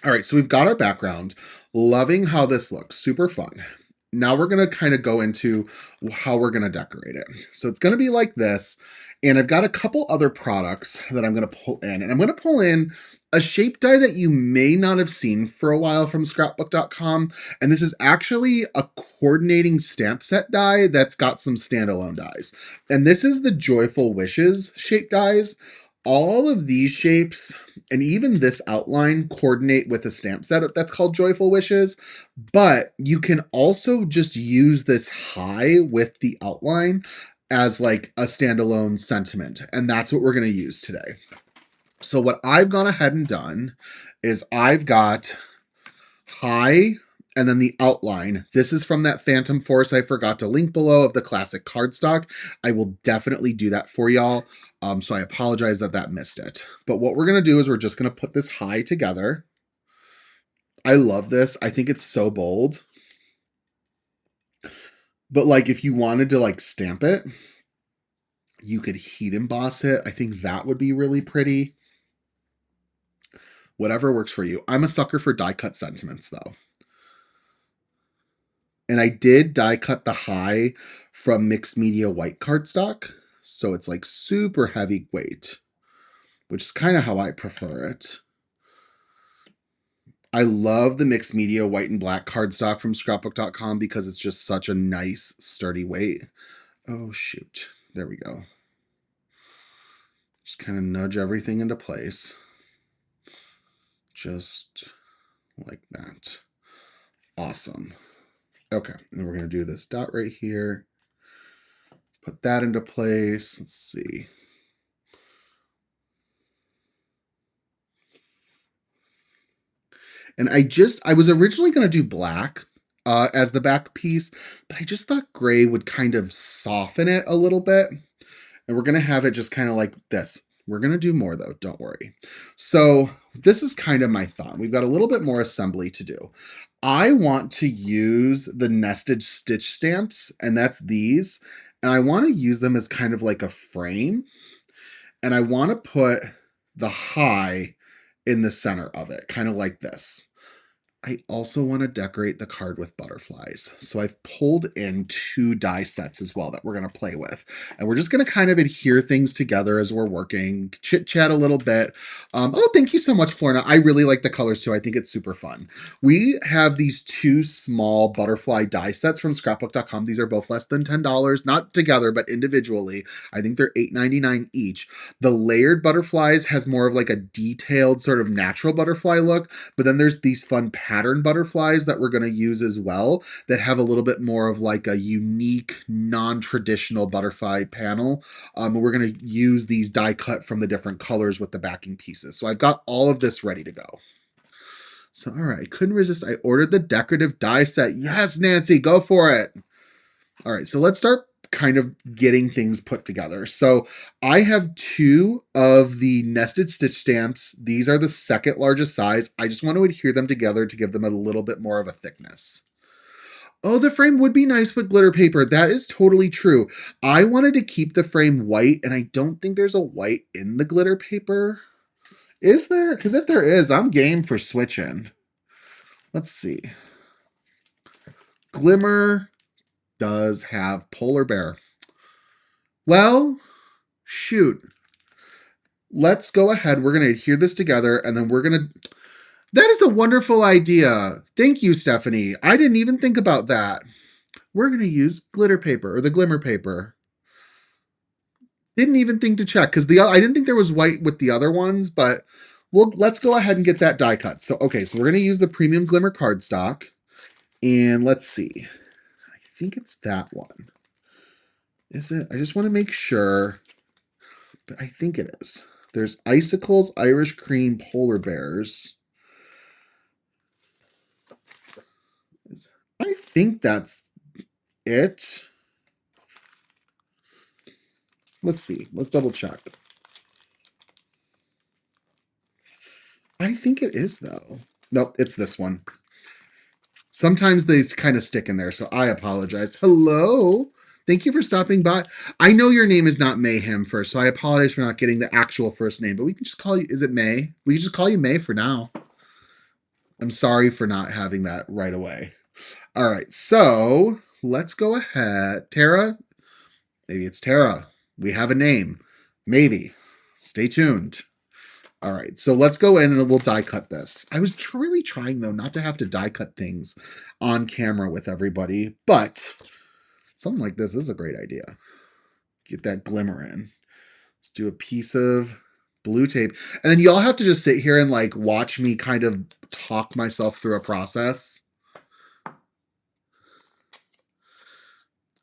All right, so we've got our background. Loving how this looks. Super fun. Now we're going to kind of go into how we're going to decorate it. So it's going to be like this. And I've got a couple other products that I'm going to pull in. And I'm going to pull in a shape die that you may not have seen for a while from scrapbook.com. And this is actually a coordinating stamp set die that's got some standalone dies. And this is the Joyful Wishes shape dies. All of these shapes and even this outline coordinate with a stamp set that's called Joyful Wishes, but you can also just use this high with the outline as like a standalone sentiment, and that's what we're going to use today. So what I've gone ahead and done is I've got high and then the outline. This is from that Phantom Force I forgot to link below of the classic cardstock. I will definitely do that for y'all. So I apologize that missed it. But what we're going to do is we're just going to put this high together. I love this. I think it's so bold. But like if you wanted to like stamp it, you could heat emboss it. I think that would be really pretty. Whatever works for you. I'm a sucker for die cut sentiments though. And I did die cut the high from mixed media white cardstock. So it's like super heavy weight, which is kind of how I prefer it. I love the mixed media white and black cardstock from scrapbook.com because it's just such a nice sturdy weight. Oh shoot. There we go. Just kind of nudge everything into place. Just like that. Awesome. Okay, and we're going to do this dot right here. Put that into place. Let's see. And I was originally going to do black as the back piece, but I just thought gray would kind of soften it a little bit. And we're going to have it just kind of like this. We're going to do more though, don't worry. So this is kind of my thought. We've got a little bit more assembly to do. I want to use the nested stitch stamps, and that's these. And I want to use them as kind of like a frame. And I want to put the high in the center of it, kind of like this. I also want to decorate the card with butterflies. So I've pulled in 2 die sets as well that we're going to play with. And we're just going to kind of adhere things together as we're working, chit chat a little bit. Oh, thank you so much, Florna. I really like the colors too. I think it's super fun. We have these 2 small butterfly die sets from scrapbook.com. These are both less than $10, not together, but individually. I think they're $8.99 each. The layered butterflies has more of like a detailed sort of natural butterfly look, but then there's these fun pattern butterflies that we're going to use as well that have a little bit more of like a unique, non-traditional butterfly panel. We're going to use these die cut from the different colors with the backing pieces. So I've got all of this ready to go. So, all right, couldn't resist. I ordered the decorative die set. Yes, Nancy, go for it. All right, so let's start kind of getting things put together. So I have 2 of the nested stitch stamps. These are the second largest size. I just want to adhere them together to give them a little bit more of a thickness. Oh, the frame would be nice with glitter paper. That is totally true. I wanted to keep the frame white, and I don't think there's a white in the glitter paper. Is there? Because if there is, I'm game for switching. Let's see. Glimmer does have polar bear. Well, shoot. Let's go ahead. We're going to adhere this together, and then we're going to... That is a wonderful idea. Thank you, Stephanie. I didn't even think about that. We're going to use glitter paper, or the glimmer paper. Didn't even think to check, because I didn't think there was white with the other ones, but let's go ahead and get that die cut. So, okay, so we're going to use the premium glimmer cardstock, and let's see. I think it's that one. Is it? I just want to make sure, but I think it is. There's icicles, Irish cream, polar bears. I think that's it. Let's see. Let's double check. I think it is, though. Nope, it's this one. Sometimes they kind of stick in there, so I apologize. Hello. Thank you for stopping by. I know your name is not Mayhem first, so I apologize for not getting the actual first name, but we can just call you, is it May? We can just call you May for now. I'm sorry for not having that right away. All right, so let's go ahead. Tara? Maybe it's Tara. We have a name. Maybe. Stay tuned. All right, so let's go in and we'll die cut this. I was really trying, though, not to have to die cut things on camera with everybody, but something like this is a great idea. Get that glimmer in. Let's do a piece of blue tape. And then y'all have to just sit here and like watch me kind of talk myself through a process.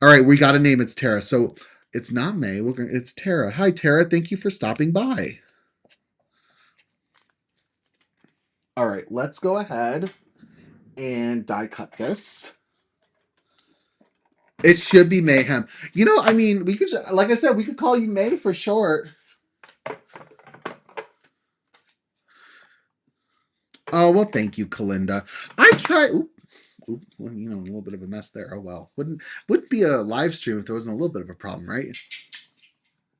All right, we got a name. It's Tara. So it's not May. It's Tara. Hi, Tara. Thank you for stopping by. All right, let's go ahead and die cut this. It should be Mayhem. You know, I mean, we could, like I said, we could call you May for short. Oh, well, thank you, Kalinda. I try. Well, you know, a little bit of a mess there. Oh well, wouldn't be a live stream if there wasn't a little bit of a problem, right? And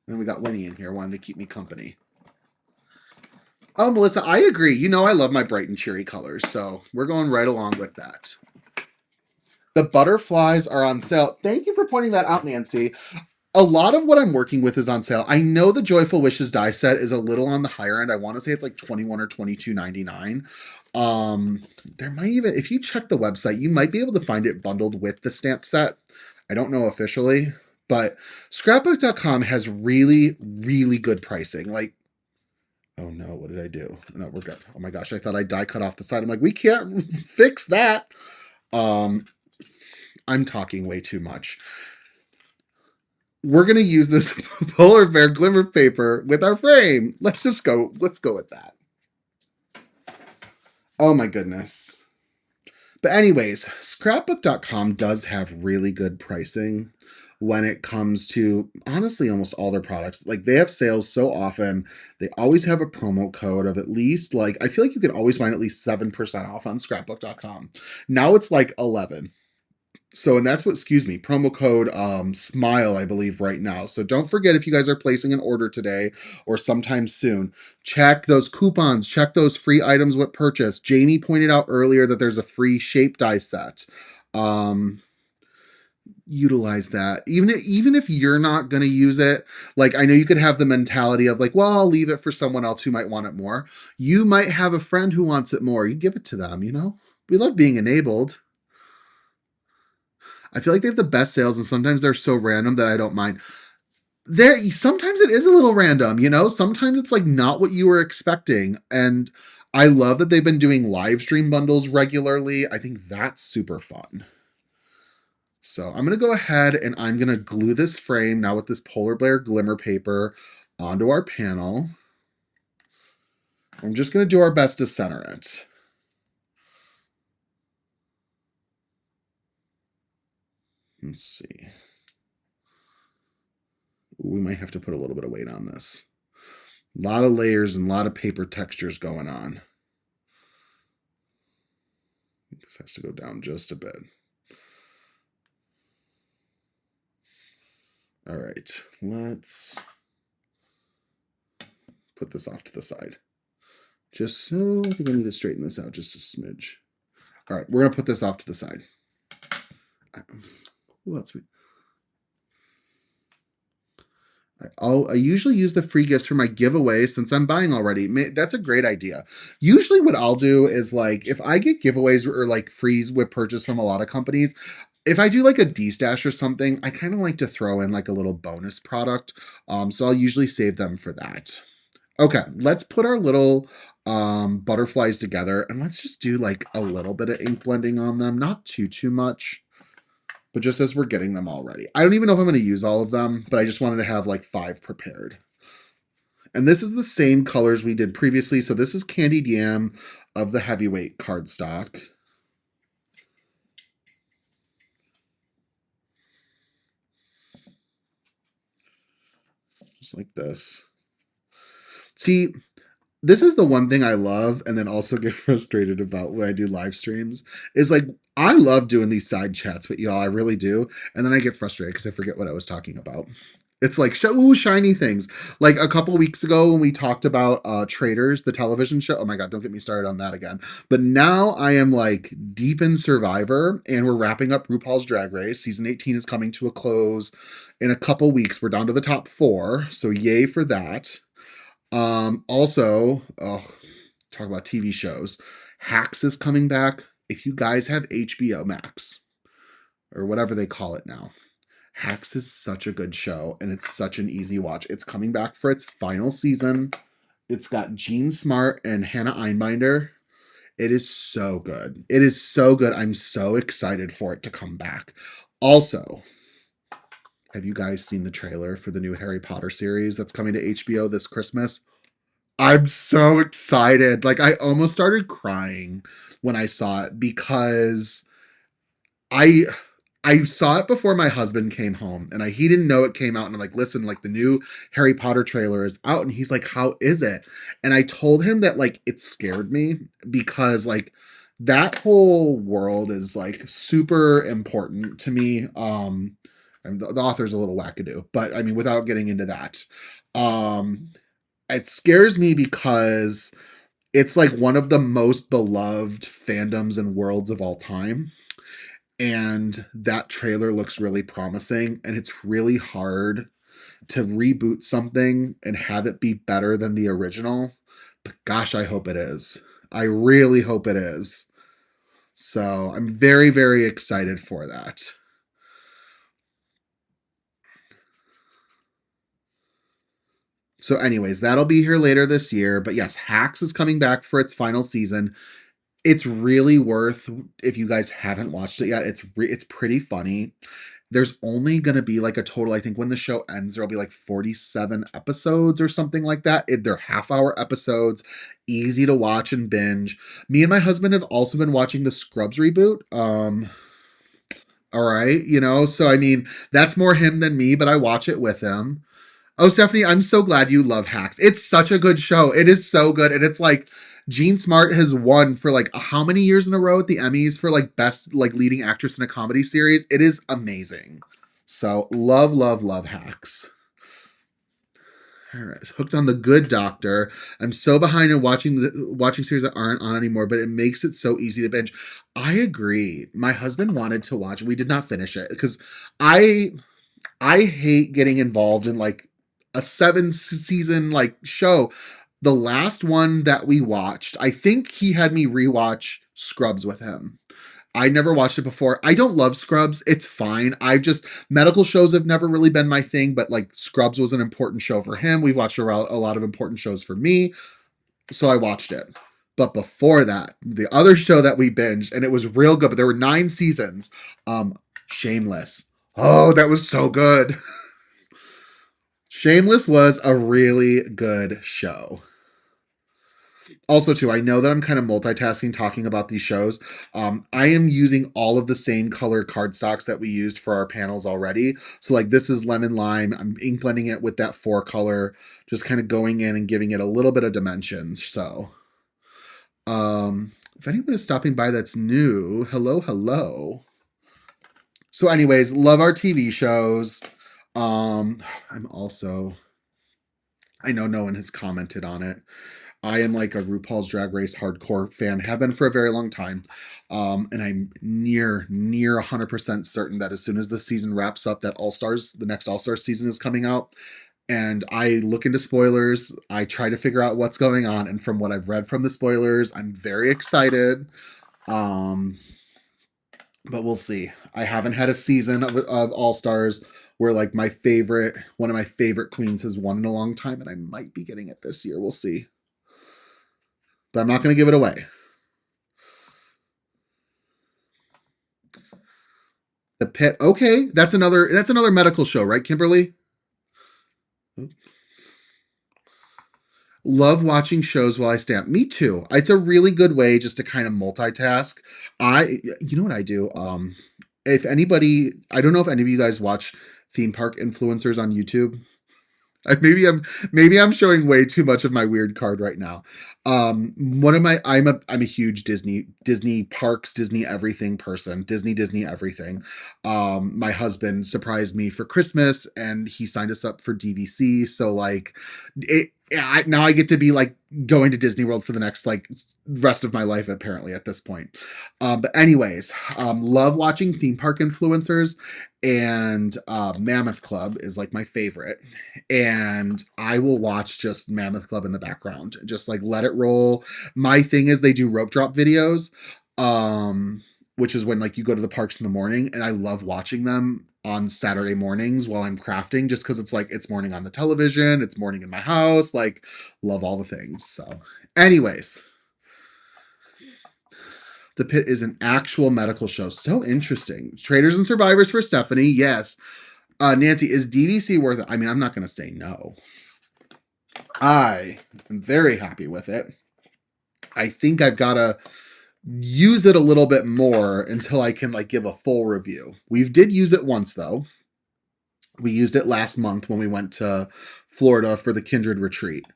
then we got Winnie in here wanting to keep me company. Oh, Melissa, I agree. You know, I love my bright and cheery colors, so we're going right along with that. The butterflies are on sale. Thank you for pointing that out, Nancy. A lot of what I'm working with is on sale. I know the Joyful Wishes die set is a little on the higher end. I want to say it's like $21 or $22.99. There might even, if you check the website, you might be able to find it bundled with the stamp set. I don't know officially, but scrapbook.com has really, really good pricing. Like, oh no, what did I do? No, we're good. Oh my gosh, I thought I die cut off the side. I'm like, we can't fix that. I'm talking way too much. We're going to use this polar bear glimmer paper with our frame. Let's go with that. Oh my goodness. But anyways, scrapbook.com does have really good pricing when it comes to, honestly, almost all their products. Like, they have sales so often. They always have a promo code of at least, like, I feel like you can always find at least 7% off on scrapbook.com. Now it's like 11. So, and that's what, excuse me, promo code SMILE, I believe, right now. So don't forget, if you guys are placing an order today or sometime soon, check those coupons, check those free items with purchase. Jamie pointed out earlier that there's a free shape die set. Utilize that. Even if you're not going to use it, like, I know you could have the mentality of like, well, I'll leave it for someone else who might want it more. You might have a friend who wants it more. You give it to them, you know? We love being enabled. I feel like they have the best sales, and sometimes they're so random that I don't mind. Sometimes it is a little random, you know? Sometimes it's like not what you were expecting. And I love that they've been doing live stream bundles regularly. I think that's super fun. So I'm going to go ahead and I'm going to glue this frame now with this polar bear glimmer paper onto our panel. I'm just going to do our best to center it. Let's see. We might have to put a little bit of weight on this. A lot of layers and a lot of paper textures going on. This has to go down just a bit. All right, let's put this off to the side. Just so I think I need to straighten this out just a smidge. All right, we're going to put this off to the side. Who else? I usually use the free gifts for my giveaways since I'm buying already. That's a great idea. Usually what I'll do is like, if I get giveaways or like frees with purchase from a lot of companies, if I do like a D-stash or something, I kind of like to throw in like a little bonus product. So I'll usually save them for that. Okay, let's put our little butterflies together and let's just do like a little bit of ink blending on them. Not too much, but just as we're getting them all ready. I don't even know if I'm going to use all of them, but I just wanted to have like 5 prepared. And this is the same colors we did previously. So this is Candied Yam of the heavyweight cardstock. Just like this. See, this is the one thing I love and then also get frustrated about when I do live streams is like, I love doing these side chats with y'all. I really do. And then I get frustrated because I forget what I was talking about. It's like, ooh, shiny things. Like a couple weeks ago when we talked about Traders, the television show. Oh my God, don't get me started on that again. But now I am like deep in Survivor and we're wrapping up RuPaul's Drag Race. Season 18 is coming to a close in a couple weeks. We're down to the top 4. So yay for that. Also, talk about TV shows. Hacks is coming back. If you guys have HBO Max or whatever they call it now, Hacks is such a good show and it's such an easy watch. It's coming back for its final season. It's got Jean Smart and Hannah Einbinder. It is so good. It is so good. I'm so excited for it to come back. Also, have you guys seen the trailer for the new Harry Potter series that's coming to HBO this Christmas? I'm so excited. Like I almost started crying when I saw it because I I saw it before my husband came home and he didn't know it came out and I'm like, "Listen, like the new Harry Potter trailer is out." And he's like, "How is it?" And I told him that like it scared me because like that whole world is like super important to me. And the author's a little wackadoo, but I mean without getting into that. Um it scares me because it's like one of the most beloved fandoms and worlds of all time. And that trailer looks really promising. And it's really hard to reboot something and have it be better than the original. But gosh, I hope it is. I really hope it is. So I'm very, very excited for that. So, anyways, that'll be here later this year. But yes, Hacks is coming back for its final season. It's really worth if you guys haven't watched it yet. It's pretty funny. There's only going to be like a total, I think when the show ends there'll be like 47 episodes or something like that. They're half-hour episodes, easy to watch and binge. Me and my husband have also been watching the Scrubs reboot. All right, so I mean, that's more him than me, but I watch it with him. Oh, Stephanie, I'm so glad you love Hacks. It's such a good show. It is so good. And it's like Jean Smart has won for like how many years in a row at the Emmys for like best like leading actress in a comedy series. It is amazing. So love, love, love Hacks. All right, hooked on The Good Doctor. I'm so behind in watching series that aren't on anymore, but it makes it so easy to binge. I agree. My husband wanted to watch. We did not finish it because I I hate getting involved in like a 7 season like show. The last one that we watched, I think he had me rewatch Scrubs with him. I never watched it before. I don't love Scrubs. It's fine. Medical shows have never really been my thing, but like Scrubs was an important show for him. We've watched a lot of important shows for me. So I watched it. But before that, the other show that we binged, and it was real good, but there were 9 seasons. Shameless. Oh, that was so good. Shameless was a really good show. Also, too, I know that I'm kind of multitasking talking about these shows. I am using all of the same color cardstocks that we used for our panels already. So, like, this is lemon lime. I'm ink blending it with that 4 color, just kind of going in and giving it a little bit of dimensions. So, if anyone is stopping by that's new, hello, hello. So, anyways, love our TV shows. I'm also, I know no one has commented on it. I am like a RuPaul's Drag Race hardcore fan, have been for a very long time. And I'm near 100% certain that as soon as the season wraps up, that All Stars, the next All Stars season is coming out. And I look into spoilers. I try to figure out what's going on. And from what I've read from the spoilers, I'm very excited. Um, but we'll see. I haven't had a season of All Stars where like one of my favorite queens has won in a long time. And I might be getting it this year. We'll see. But I'm not going to give it away. The Pit. Okay, that's another medical show, right, Kimberly? Love watching shows while I stamp. Me too. It's a really good way just to kind of multitask. You know what I do? If anybody, I don't know if any of you guys watch theme park influencers on YouTube. Maybe I'm showing way too much of my weird card right now. One of my I'm a huge Disney parks, Disney everything person. Disney everything. My husband surprised me for Christmas and he signed us up for DVC. So like now I get to be like going to Disney World for the next like rest of my life apparently at this point. But anyways, love watching theme park influencers, and Mammoth Club is like my favorite, and I will watch just Mammoth Club in the background, just like let it roll. My thing is they do rope drop videos, which is when like you go to the parks in the morning, and I love watching them on Saturday mornings while I'm crafting, just because it's like it's morning on the television, it's morning in my house, like love all the things. So, anyways, the Pit is an actual medical show. So interesting. Traders and Survivors for Stephanie. Yes. Nancy, is DVC worth it? I mean, I'm not going to say no. I am very happy with it. I think I've got to use it a little bit more until I can like give a full review. We did use it once though. We used it last month when we went to Florida for the Kindred retreat.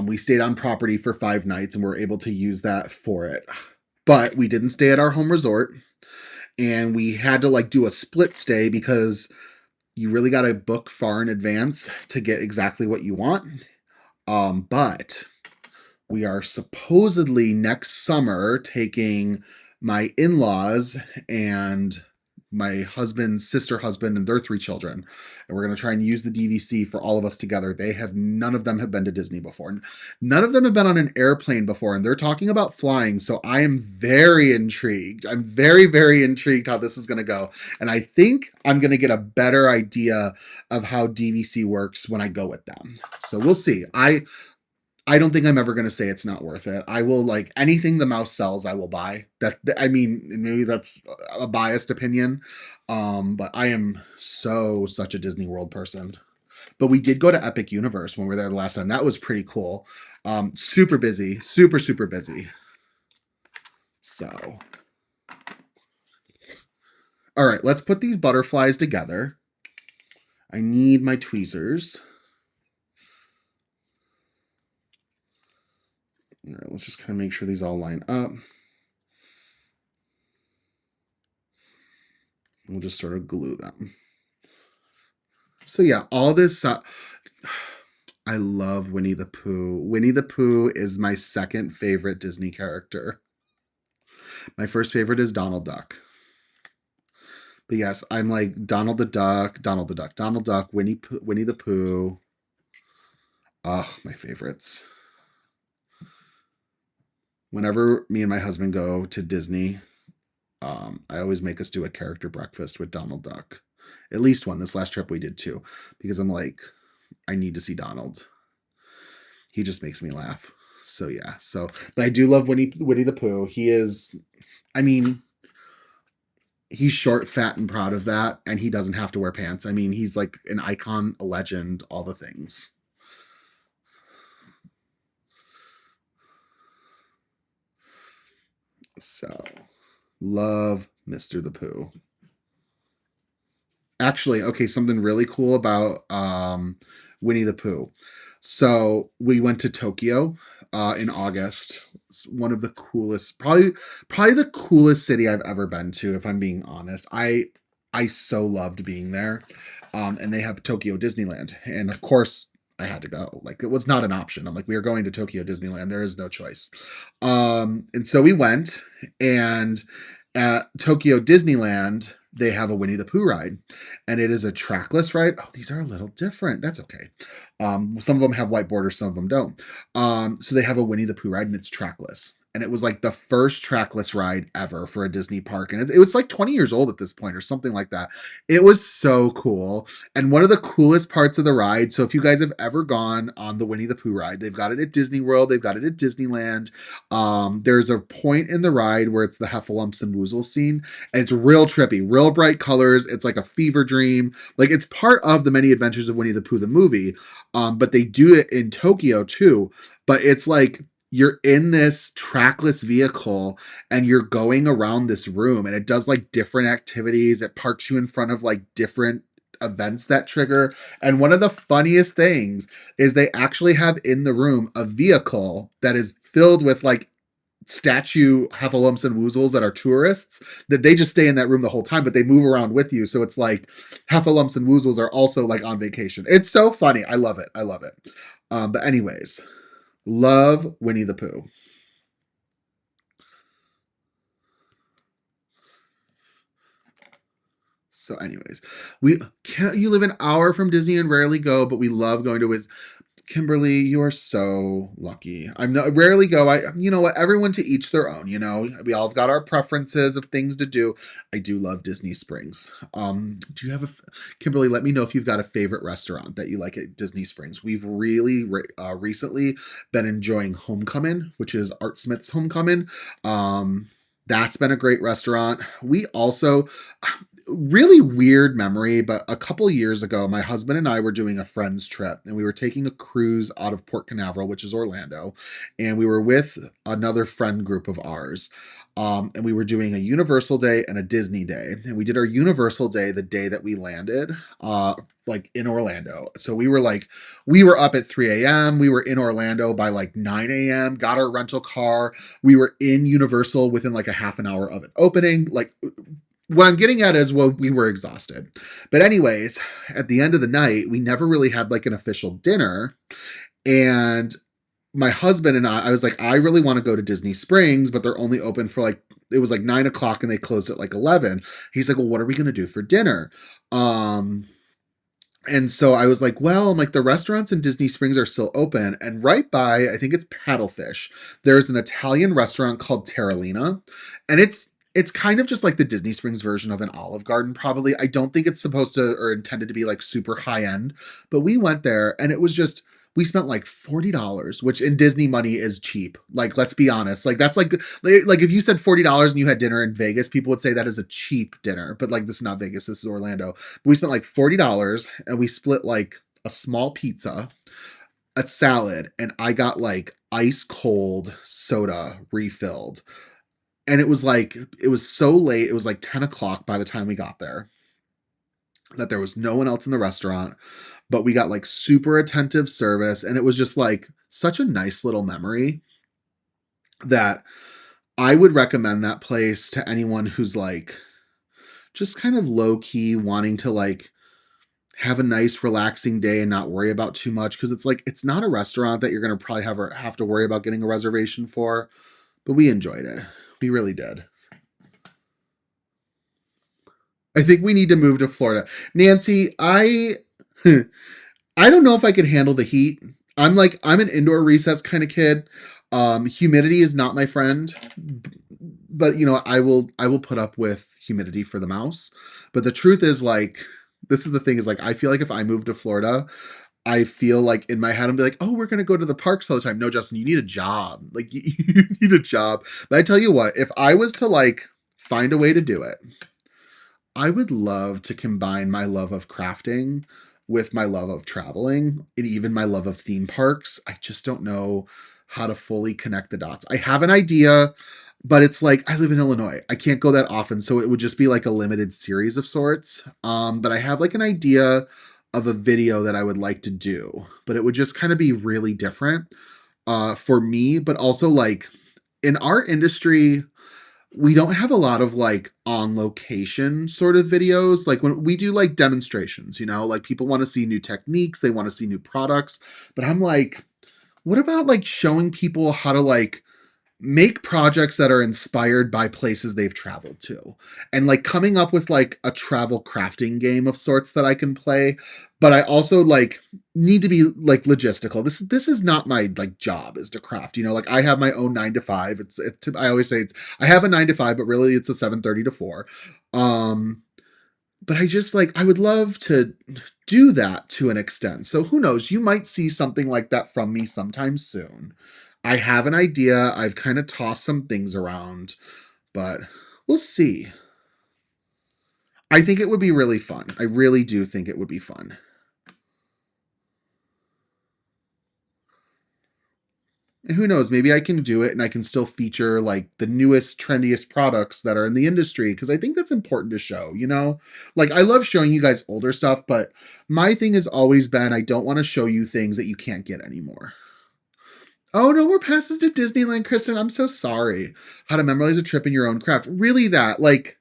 We stayed on property for 5 nights and were able to use that for it. But we didn't stay at our home resort, and we had to like do a split stay because you really got to book far in advance to get exactly what you want. But we are supposedly next summer taking my in-laws and my husband's sister husband and their 3 children, and we're going to try and use the DVC for all of us together. None of them have been to Disney before, none of them have been on an airplane before, and they're talking about flying. So I am very intrigued. I'm very intrigued how this is going to go, and I think I'm going to get a better idea of how DVC works when I go with them. So we'll see. I don't think I'm ever going to say it's not worth it. I will, like, anything the mouse sells, I will buy. I mean, maybe that's a biased opinion, but I am such a Disney World person. But we did go to Epic Universe when we were there the last time. That was pretty cool. Super busy, super busy. So, all right, let's put these butterflies together. I need my tweezers. All right, let's just kind of make sure these all line up. We'll just sort of glue them. So yeah, all this. I love Winnie the Pooh. Winnie the Pooh is my second favorite Disney character. My first favorite is Donald Duck. But yes, I'm like Donald the Duck, Donald Duck, Winnie the Pooh. Oh, my favorites. Whenever me and my husband go to Disney, I always make us do a character breakfast with Donald Duck. At least one. This last trip we did too, because I'm like, I need to see Donald. He just makes me laugh. So yeah. But I do love Winnie the Pooh. He is, I mean, he's short, fat, and proud of that, and he doesn't have to wear pants. I mean, he's like an icon, a legend, all the things. So, love Mr. the Pooh. Actually, okay, something really cool about Winnie the Pooh. So we went to Tokyo in August. It's one of the coolest, probably the coolest city I've ever been to, if I'm being honest. I so loved being there. And they have Tokyo Disneyland. And of course, I had to go. Like it was not an option. I'm like, we are going to Tokyo Disneyland. There is no choice. And so we went, and at Tokyo Disneyland, they have a Winnie the Pooh ride, and it is a trackless ride. Oh, these are a little different. That's okay. Some of them have white borders, some of them don't. So they have a Winnie the Pooh ride, and it's trackless. And it was like the first trackless ride ever for a Disney park. And it was like 20 years old at this point or something like that. It was so cool. And one of the coolest parts of the ride, so if you guys have ever gone on the Winnie the Pooh ride, they've got it at Disney World, they've got it at Disneyland. There's a point in the ride where it's the Heffalumps and Woozles scene, and it's real trippy, real bright colors. It's like a fever dream. Like it's part of the Many Adventures of Winnie the Pooh, the movie. But they do it in Tokyo too. But it's like you're in this trackless vehicle and you're going around this room, and it does like different activities. It parks you in front of like different events that trigger. And one of the funniest things is they actually have in the room a vehicle that is filled with like statue Heffalumps and Woozles that are tourists, that they just stay in that room the whole time, but they move around with you. So it's like Heffalumps and Woozles are also like on vacation. It's so funny. I love it. I love it. But anyways, love Winnie the Pooh. So anyways, we can't, you live an hour from Disney and rarely go, but we love going to his. Kimberly, you are so lucky. I'm not rarely go. You know what? Everyone to each their own. You know, we all have got our preferences of things to do. I do love Disney Springs. Do you have Kimberly? Let me know if you've got a favorite restaurant that you like at Disney Springs. We've really recently been enjoying Homecoming, which is Art Smith's Homecoming. That's been a great restaurant. We also, really weird memory, but a couple years ago, my husband and I were doing a friends trip, and we were taking a cruise out of Port Canaveral, which is Orlando, and we were with another friend group of ours. And we were doing a Universal Day and a Disney Day, and we did our Universal Day the day that we landed, like in Orlando. So we were up at 3 a.m. We were in Orlando by like 9 a.m. Got our rental car. We were in Universal within like a half an hour of it opening. Like what I'm getting at is, well, we were exhausted. But anyways, at the end of the night, we never really had like an official dinner. And my husband and I was like, I really want to go to Disney Springs, but they're only open for like, it was like 9 o'clock and they closed at like 11. He's like, well, what are we going to do for dinner? And so I was like, well, I'm like, the restaurants in Disney Springs are still open. And right by, I think it's Paddlefish, there's an Italian restaurant called Terralina. And it's kind of just like the Disney Springs version of an Olive Garden, probably. I don't think it's supposed to or intended to be like super high end, but we went there and it was just, we spent like $40, which in Disney money is cheap. Like, let's be honest. Like, that's like if you said $40 and you had dinner in Vegas, people would say that is a cheap dinner. But like, this is not Vegas, this is Orlando. But we spent like $40 and we split like a small pizza, a salad, and I got like ice cold soda refilled. And it was like, it was so late. It was like 10 o'clock by the time we got there, that there was no one else in the restaurant, but we got like super attentive service. And it was just like such a nice little memory that I would recommend that place to anyone who's like just kind of low key wanting to like have a nice relaxing day and not worry about too much. Cause it's like, it's not a restaurant that you're going to probably have to worry about getting a reservation for, but we enjoyed it. We really did. I think we need to move to Florida. Nancy, I don't know if I could handle the heat. I'm an indoor recess kind of kid. Humidity is not my friend, but you know, I will put up with humidity for the mouse. But the truth is like, this is the thing is like, I feel like if I move to Florida, I feel like in my head, I'm be like, oh, we're going to go to the parks all the time. No, Justin, you need a job. Like you need a job. But I tell you what, if I was to like find a way to do it, I would love to combine my love of crafting with my love of traveling and even my love of theme parks. I just don't know how to fully connect the dots. I have an idea, but it's like I live in Illinois. I can't go that often, so it would just be like a limited series of sorts. But I have like an idea of a video that I would like to do, but it would just kind of be really different for me, but also like in our industry, we don't have a lot of like on location sort of videos. Like when we do like demonstrations, like people want to see new techniques, they want to see new products, but I'm like, what about like showing people how to like make projects that are inspired by places they've traveled to and like coming up with like a travel crafting game of sorts that I can play, but I also like need to be like logistical. This is not my like job is to craft, like I have my own 9 to 5. I always say I have a 9 to 5, but really it's a 7:30 to 4. But I just like I would love to do that to an extent. So who knows? You might see something like that from me sometime soon. I have an idea. I've kind of tossed some things around, but we'll see. I think it would be really fun. I really do think it would be fun. And who knows? Maybe I can do it and I can still feature like the newest, trendiest products that are in the industry because I think that's important to show. Like I love showing you guys older stuff, but my thing has always been I don't want to show you things that you can't get anymore. Oh, no more passes to Disneyland, Kristen. I'm so sorry. How to memorize a trip in your own craft. Really that, like,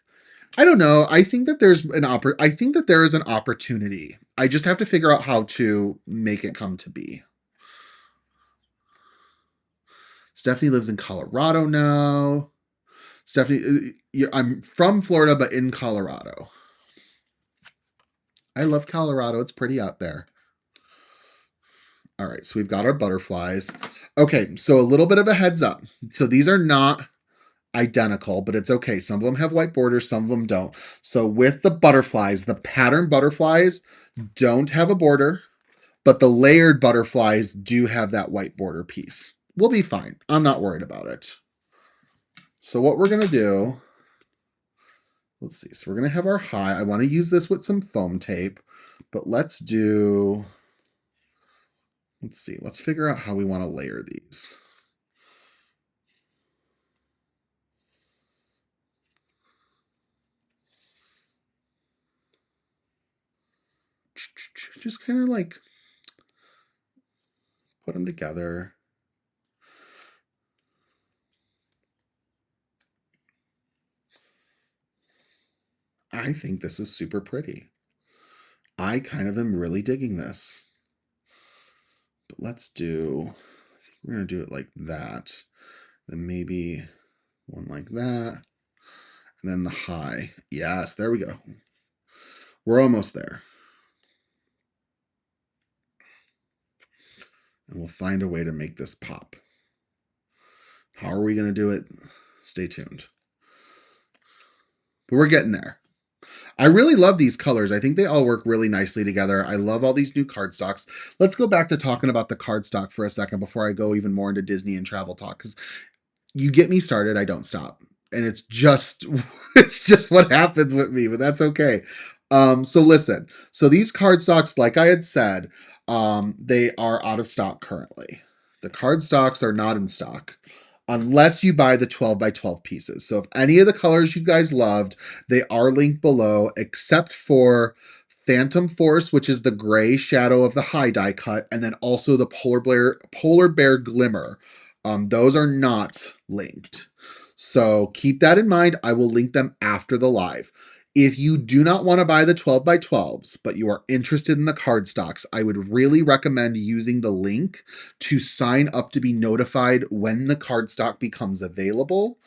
I don't know. I think that I think that there is an opportunity. I just have to figure out how to make it come to be. Stephanie lives in Colorado now. Stephanie, I'm from Florida, but in Colorado. I love Colorado. It's pretty out there. All right, so we've got our butterflies. Okay, so a little bit of a heads up. So these are not identical, but it's okay. Some of them have white borders, some of them don't. So with the butterflies, the pattern butterflies don't have a border, but the layered butterflies do have that white border piece. We'll be fine. I'm not worried about it. So what we're going to do, let's see. So we're going to have our high. I want to use this with some foam tape, but let's see. Let's figure out how we want to layer these. Just kind of like put them together. I think this is super pretty. I kind of am really digging this. But let's do, I think we're going to do it like that. Then maybe one like that. And then the high. Yes, there we go. We're almost there. And we'll find a way to make this pop. How are we going to do it? Stay tuned. But we're getting there. I really love these colors. I think they all work really nicely together. I love all these new cardstocks. Let's go back to talking about the cardstock for a second before I go even more into Disney and travel talk, because you get me started, I don't stop. And it's just it's just what happens with me, but that's okay. So listen. So these cardstocks, like I had said, they are out of stock currently. The cardstocks are not in stock unless you buy the 12 by 12 pieces. So if any of the colors you guys loved, they are linked below, except for Phantom Force, which is the gray shadow of the high die cut, and then also the Polar Bear Glimmer. Those are not linked. So keep that in mind. I will link them after the live. If you do not want to buy the 12 by 12s, but you are interested in the cardstocks, I would really recommend using the link to sign up to be notified when the cardstock becomes available,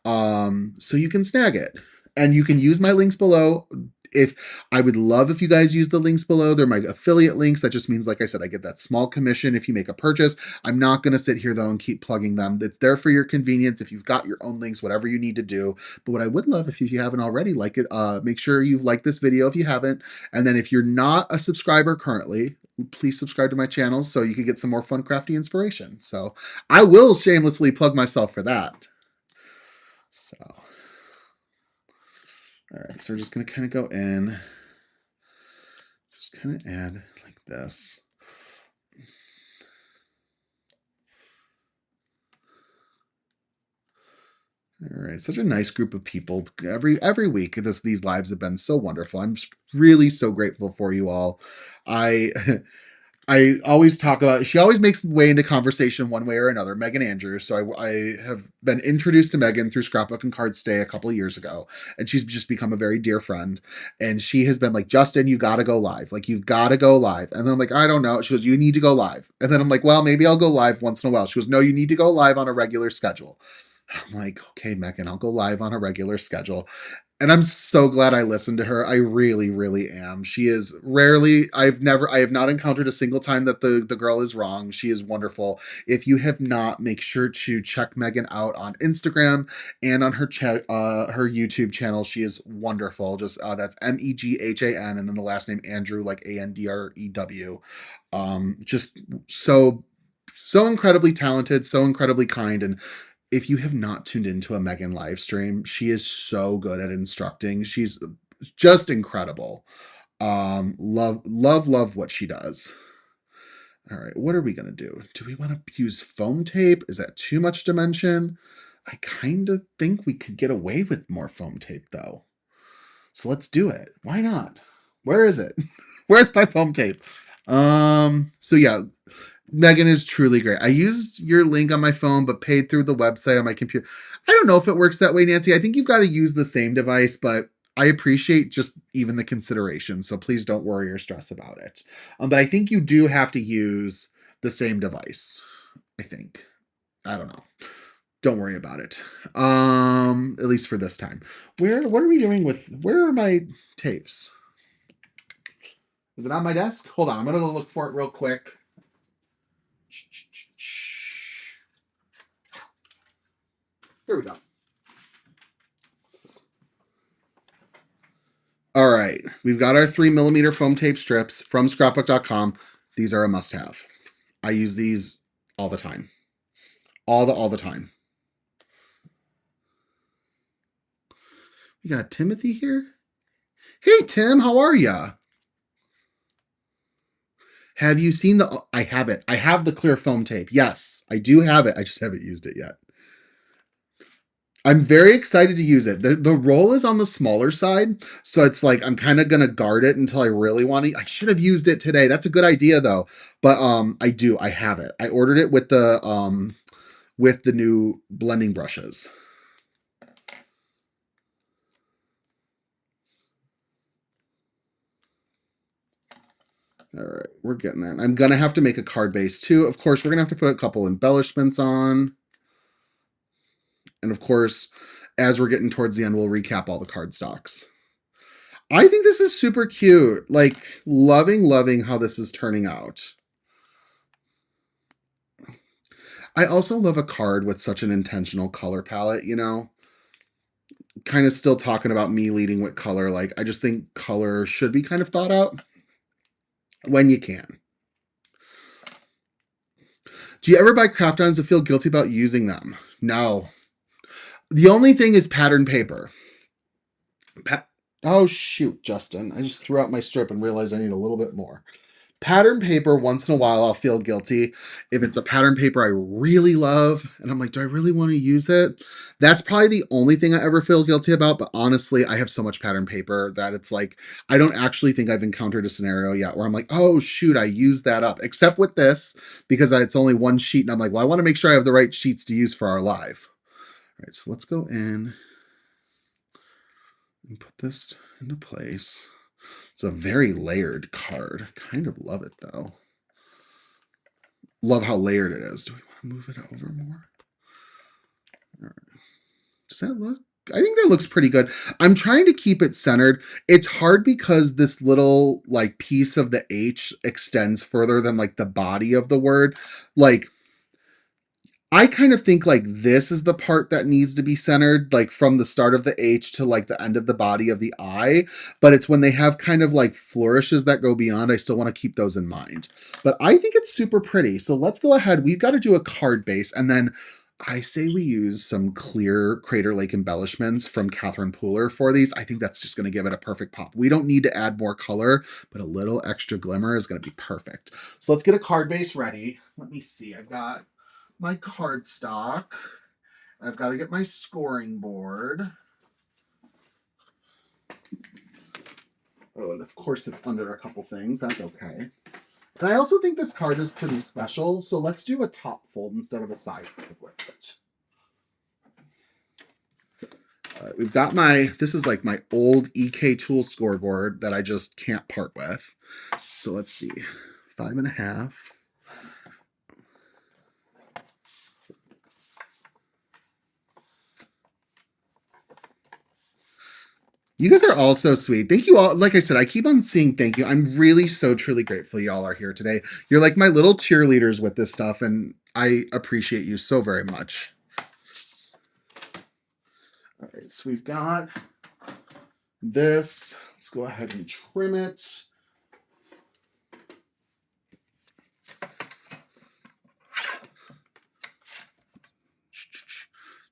so you can snag it. And you can use my links below. If I would love if you guys use the links below. They're my affiliate links. That just means, like I said, I get that small commission if you make a purchase. I'm not going to sit here though and keep plugging them. It's there for your convenience. If you've got your own links, whatever you need to do. But what I would love, if you haven't already, like it, make sure you've liked this video if you haven't. And then if you're not a subscriber currently, please subscribe to my channel so you can get some more fun crafty inspiration. So I will shamelessly plug myself for that. So, all right, so we're just going to kind of go in, just kind of add like this. All right, such a nice group of people every week. These lives have been so wonderful. I'm really so grateful for you all. I I always talk about, she always makes way into conversation one way or another, Megan Andrews. So I have been introduced to Megan through Scrapbook and Card Stay a couple of years ago, and she's just become a very dear friend. And she has been like, Justin, you got to go live. Like, you've got to go live. And then I'm like, I don't know. She goes, you need to go live. And then I'm like, well, maybe I'll go live once in a while. She goes, no, you need to go live on a regular schedule. And I'm like, okay, Megan, I'll go live on a regular schedule. And I'm so glad I listened to her. I really, really am. She is rarely, I have not encountered a single time that the girl is wrong. She is wonderful. If you have not, make sure to check Megan out on Instagram and on her YouTube channel. She is wonderful. Just that's Meghan, and then the last name Andrew, like Andrew. Just so incredibly talented, so incredibly kind, and if you have not tuned into a Megan live stream, she is so good at instructing. She's just incredible. Love what she does. All right, what are we gonna do? Do we want to use foam tape? Is that too much dimension? I kind of think we could get away with more foam tape though. So let's do it. Why not? Where is it? Where's my foam tape? So yeah, Megan is truly great. I used your link on my phone, but paid through the website on my computer. I don't know if it works that way, Nancy. I think you've got to use the same device, but I appreciate just even the consideration. So please don't worry or stress about it. But I think you do have to use the same device. I think. I don't know. Don't worry about it. At least for this time. What are we doing where are my tapes? Is it on my desk? Hold on. I'm gonna go look for it real quick. Here we go. All right. We've got our 3mm foam tape strips from scrapbook.com. These are a must have. I use these all the time. All the time. We got Timothy here. Hey, Tim, how are ya? Have you seen I have it. I have the clear foam tape. Yes, I do have it. I just haven't used it yet. I'm very excited to use it. The roll is on the smaller side, so it's like I'm kind of gonna guard it until I really want to. I should have used it today. That's a good idea though. But I do. I have it. I ordered it with the new blending brushes. All right, we're getting there. I'm gonna have to make a card base too. Of course, we're gonna have to put a couple embellishments on. And of course, as we're getting towards the end, we'll recap all the card stocks. I think this is super cute. Like, loving how this is turning out. I also love a card with such an intentional color palette, you know? Kind of still talking about me leading with color. Like, I just think color should be kind of thought out when you can. Do you ever buy craft items and feel guilty about using them? No. The only thing is pattern paper. Oh, shoot, Justin. I just threw out my strip and realized I need a little bit more. Pattern paper, once in a while, I'll feel guilty. If it's a pattern paper I really love, and I'm like, do I really want to use it? That's probably the only thing I ever feel guilty about. But honestly, I have so much pattern paper that it's like, I don't actually think I've encountered a scenario yet where I'm like, oh, shoot, I used that up. Except with this, because it's only one sheet. And I'm like, well, I want to make sure I have the right sheets to use for our live. All right, so let's go in and put this into place. It's a very layered card. Kind of love it though. Love how layered it is. Do we want to move it over more? All right. Does that look? I think that looks pretty good. I'm trying to keep it centered. It's hard because this little like piece of the H extends further than like the body of the word. Like, I kind of think like this is the part that needs to be centered, like from the start of the H to like the end of the body of the I. But it's when they have kind of like flourishes that go beyond, I still want to keep those in mind. But I think it's super pretty. So let's go ahead. We've got to do a card base. And then I say we use some clear Crater Lake embellishments from Catherine Pooler for these. I think that's just going to give it a perfect pop. We don't need to add more color, but a little extra glimmer is going to be perfect. So let's get a card base ready. Let me see. I've got my cardstock. I've got to get my scoring board. Oh, and of course it's under a couple things. That's okay. And I also think this card is pretty special, so let's do a top fold instead of a side fold with it. We've got this is like my old EK tool scoreboard that I just can't part with. So let's see, 5.5. You guys are all so sweet. Thank you all. Like I said, I keep on saying thank you. I'm really so truly grateful y'all are here today. You're like my little cheerleaders with this stuff, and I appreciate you so very much. All right, so we've got this. Let's go ahead and trim it.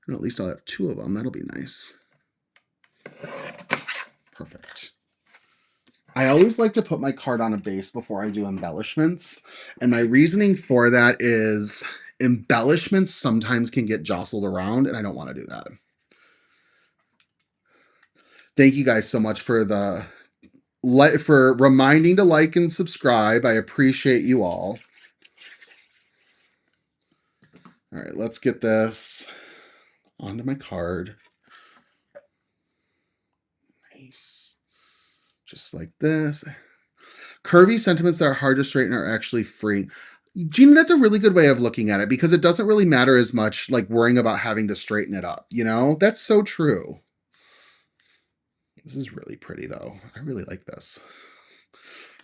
And at least I'll have 2 of them. That'll be nice. Perfect. I always like to put my card on a base before I do embellishments. And my reasoning for that is embellishments sometimes can get jostled around, and I don't want to do that. Thank you guys so much for reminding to like and subscribe. I appreciate you all. All right, let's get this onto my card. Nice. Just like this. Curvy sentiments that are hard to straighten are actually free. Gina, that's a really good way of looking at it because it doesn't really matter as much like worrying about having to straighten it up, you know? That's so true. This is really pretty though. I really like this.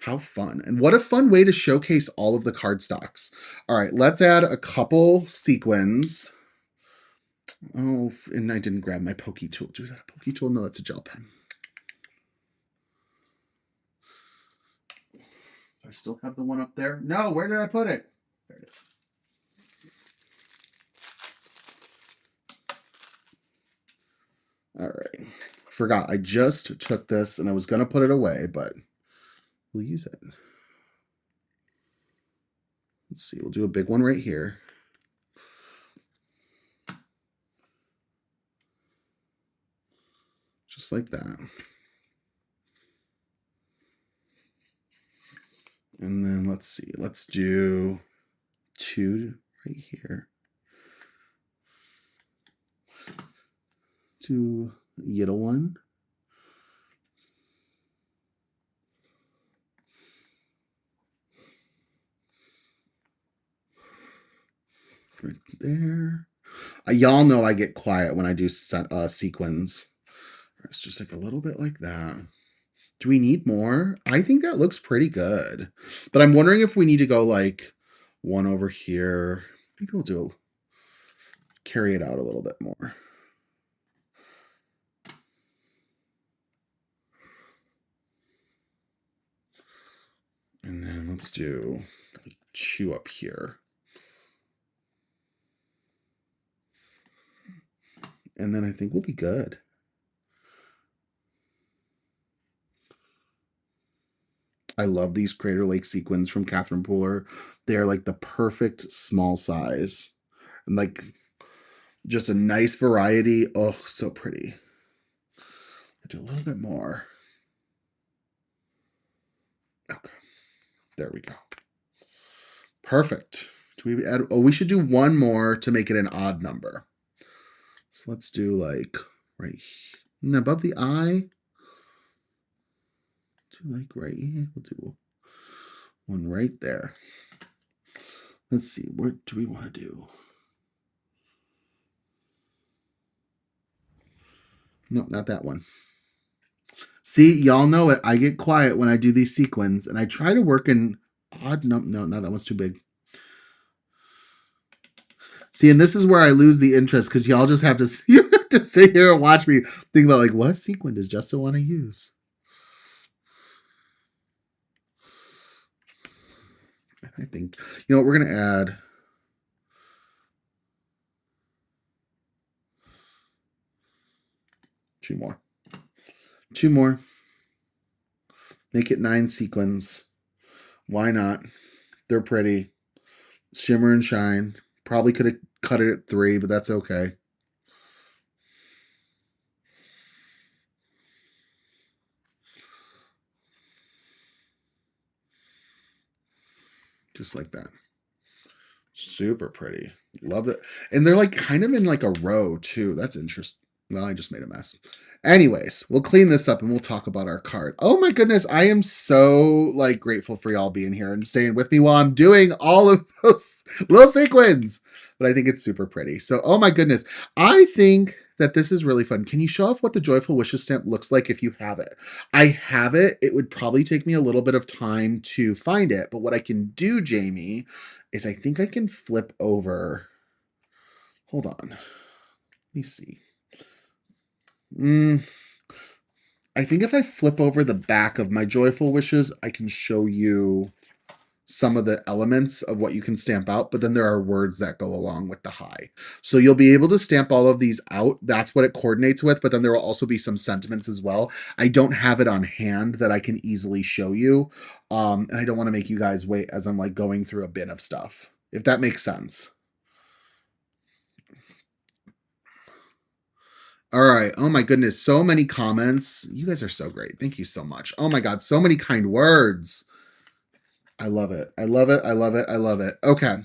How fun. And what a fun way to showcase all of the cardstocks. All right, let's add a couple sequins. Oh, and I didn't grab my pokey tool. Was that a pokey tool? No, that's a gel pen. I still have the one up there. No, where did I put it? There it is. All right. Forgot. I just took this and I was going to put it away, but we'll use it. Let's see. We'll do a big one right here. Just like that. And then let's see. Let's do 2 right here. Do a little one. Right there. Y'all know I get quiet when I do sequins. It's just like a little bit like that. Do we need more? I think that looks pretty good. But I'm wondering if we need to go like one over here. Maybe we'll carry it out a little bit more. And then let's do like 2 up here. And then I think we'll be good. I love these Crater Lake sequins from Catherine Pooler. They're like the perfect small size. And like just a nice variety. Oh, so pretty. I'll do a little bit more. Okay. There we go. Perfect. Do we add? Oh, we should do one more to make it an odd number. So let's do like right here. Above the eye. Do like right here. We'll do one right there. Let's see. What do we want to do? Nope, not that one. See, y'all know it. I get quiet when I do these sequins, and I try to work in odd number. No, that one's too big. See, and this is where I lose the interest because y'all just have to you have to sit here and watch me think about like what sequin does Justin want to use. I think you know what we're gonna add. Two more. Make it 9 sequins. Why not? They're pretty. Shimmer and shine. Probably could have cut it at 3, but that's okay. Just like that. Super pretty. Love it. And they're like kind of in like a row too. That's interesting. Well, I just made a mess. Anyways, we'll clean this up and we'll talk about our card. Oh my goodness, I am so like grateful for y'all being here and staying with me while I'm doing all of those little sequins. But I think it's super pretty. So, oh my goodness, I think that this is really fun. Can you show off what the Joyful Wishes stamp looks like if you have it? I have it. It would probably take me a little bit of time to find it, but what I can do, Jamie, is I think I can flip over. Hold on. Let me see. I think if I flip over the back of my Joyful Wishes, I can show you some of the elements of what you can stamp out, but then there are words that go along with the high. So you'll be able to stamp all of these out. That's what it coordinates with, but then there will also be some sentiments as well. I don't have it on hand that I can easily show you. And I don't want to make you guys wait as I'm like going through a bin of stuff, if that makes sense. All right. Oh my goodness. So many comments. You guys are so great. Thank you so much. Oh my God. So many kind words. I love it. I love it. I love it. I love it. Okay.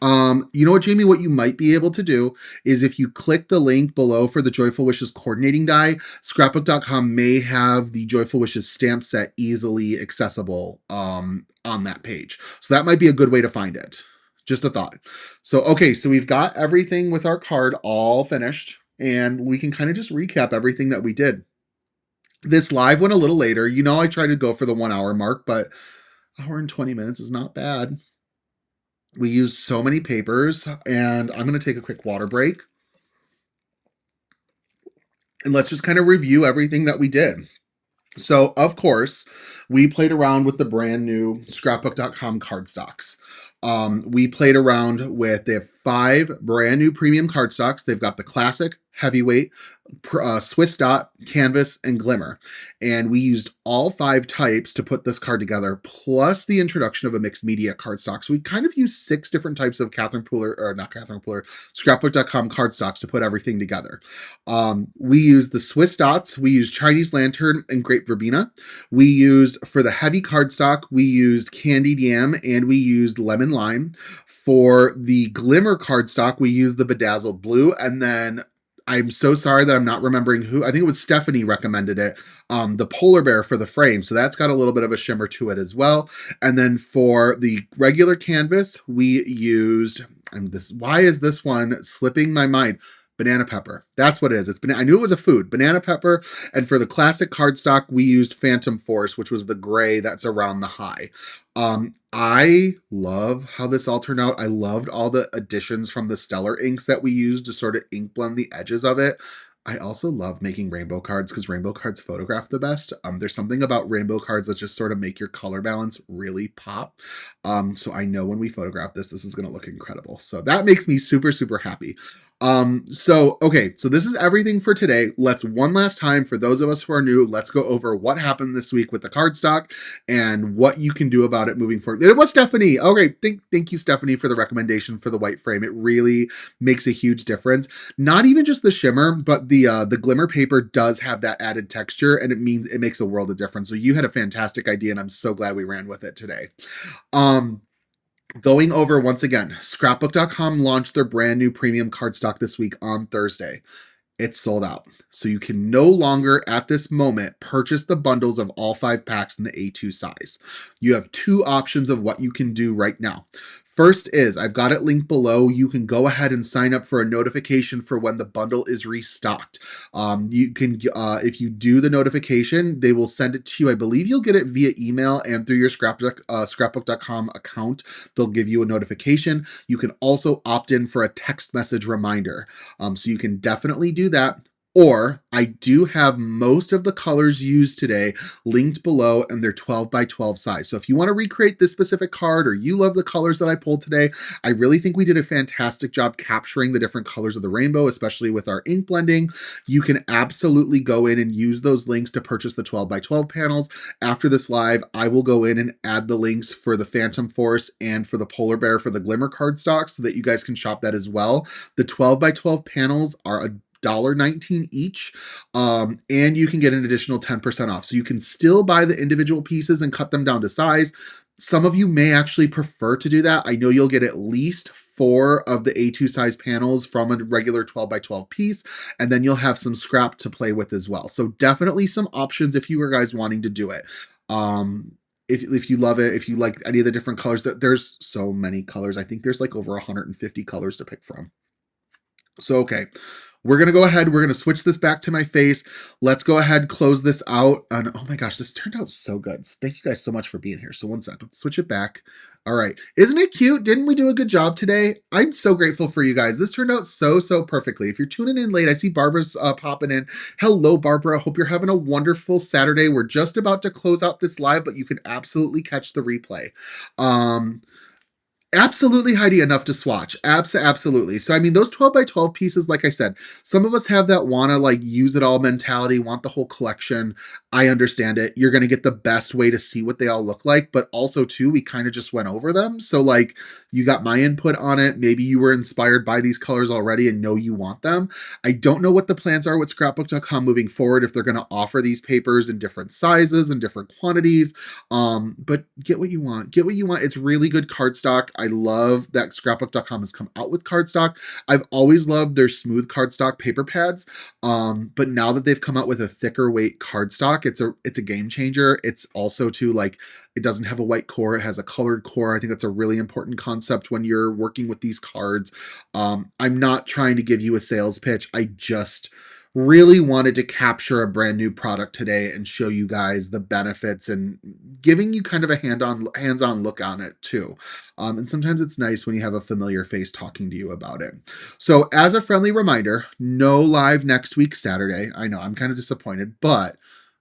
You know what, Jamie, what you might be able to do is if you click the link below for the Joyful Wishes coordinating die, scrapbook.com may have the Joyful Wishes stamp set easily accessible on that page. So that might be a good way to find it. Just a thought. So, okay, so we've got everything with our card all finished, and we can kind of just recap everything that we did. This live went a little later. You know, I tried to go for the 1 hour mark, but hour and 20 minutes is not bad. We used so many papers, and I'm going to take a quick water break. And let's just kind of review everything that we did. So, of course, we played around with the brand new scrapbook.com cardstocks. We played around with, they have 5 brand new premium cardstocks. They've got the classic, heavyweight, Swiss dot, canvas, and glimmer. And we used all 5 types to put this card together, plus the introduction of a mixed media cardstock. So we kind of used 6 different types of scrapbook.com cardstocks to put everything together. We used the Swiss dots, we used Chinese lantern and grape verbena. We used, for the heavy cardstock, we used candied yam and we used lemon lime. For the glimmer cardstock, we used the bedazzled blue, and then I'm so sorry that I'm not remembering who. I think it was Stephanie recommended it. The polar bear for the frame. So that's got a little bit of a shimmer to it as well. And then for the regular canvas, we used, why is this one slipping my mind? Banana pepper. That's what it is. I knew it was a food. Banana pepper. And for the classic cardstock, we used Phantom Force, which was the gray that's around the high. I love how this all turned out. I loved all the additions from the Stellar inks that we used to sort of ink blend the edges of it. I also love making rainbow cards because rainbow cards photograph the best. There's something about rainbow cards that just sort of make your color balance really pop. So I know when we photograph this is going to look incredible. So that makes me super, super happy. Okay, so this is everything for today. Let's one last time, for those of us who are new, let's go over what happened this week with the cardstock and what you can do about it moving forward. It was Stephanie. Okay, thank you, Stephanie, for the recommendation for the white frame. It really makes a huge difference. Not even just the shimmer, but the glimmer paper does have that added texture, and it makes a world of difference. So you had a fantastic idea, and I'm so glad we ran with it today. Going over once again, scrapbook.com launched their brand new premium cardstock this week on Thursday. It's sold out. So you can no longer, at this moment, purchase the bundles of all 5 packs in the A2 size. You have 2 options of what you can do right now. First is, I've got it linked below. You can go ahead and sign up for a notification for when the bundle is restocked. You can, if you do the notification, they will send it to you. I believe you'll get it via email and through your scrapbook.com account. They'll give you a notification. You can also opt in for a text message reminder. So you can definitely do that. Or I do have most of the colors used today linked below, and they're 12 by 12 size. So if you want to recreate this specific card, or you love the colors that I pulled today, I really think we did a fantastic job capturing the different colors of the rainbow, especially with our ink blending. You can absolutely go in and use those links to purchase the 12 by 12 panels. After this live, I will go in and add the links for the Phantom Force and for the polar bear for the glimmer cardstock so that you guys can shop that as well. The 12 by 12 panels are $1.19 each, and you can get an additional 10% off. So you can still buy the individual pieces and cut them down to size. Some of you may actually prefer to do that. I know you'll get at least 4 of the A2 size panels from a regular 12 by 12 piece, and then you'll have some scrap to play with as well. So definitely some options if you are guys wanting to do it. Um, if you love it, if you like any of the different colors, that there's so many colors. I think there's like over 150 colors to pick from. So, okay, we're going to go ahead. We're going to switch this back to my face. Let's go ahead, close this out. And oh my gosh, this turned out so good. So thank you guys so much for being here. So one sec, let's switch it back. All right. Isn't it cute? Didn't we do a good job today? I'm so grateful for you guys. This turned out so perfectly. If you're tuning in late, I see Barbara's popping in. Hello, Barbara. Hope you're having a wonderful Saturday. We're just about to close out this live, but you can absolutely catch the replay. Absolutely, Heidi, enough to swatch. Absolutely. So, I mean, those 12 by 12 pieces, like I said, some of us have that want to like use it all mentality, want the whole collection. I understand it. You're going to get the best way to see what they all look like, but also too, we kind of just went over them. So like you got my input on it. Maybe you were inspired by these colors already and know you want them. I don't know what the plans are with scrapbook.com moving forward, if they're going to offer these papers in different sizes and different quantities. But get what you want. Get what you want. It's really good cardstock. I love that scrapbook.com has come out with cardstock. I've always loved their smooth cardstock paper pads. But now that they've come out with a thicker weight cardstock, it's a game changer. It's also too like it doesn't have a white core, it has a colored core. I think that's a really important concept when you're working with these cards. I'm not trying to give you a sales pitch. I just really wanted to capture a brand new product today and show you guys the benefits and giving you kind of a hands-on look on it too. And sometimes it's nice when you have a familiar face talking to you about it. So as a friendly reminder, no live next week, Saturday. I know I'm kind of disappointed, but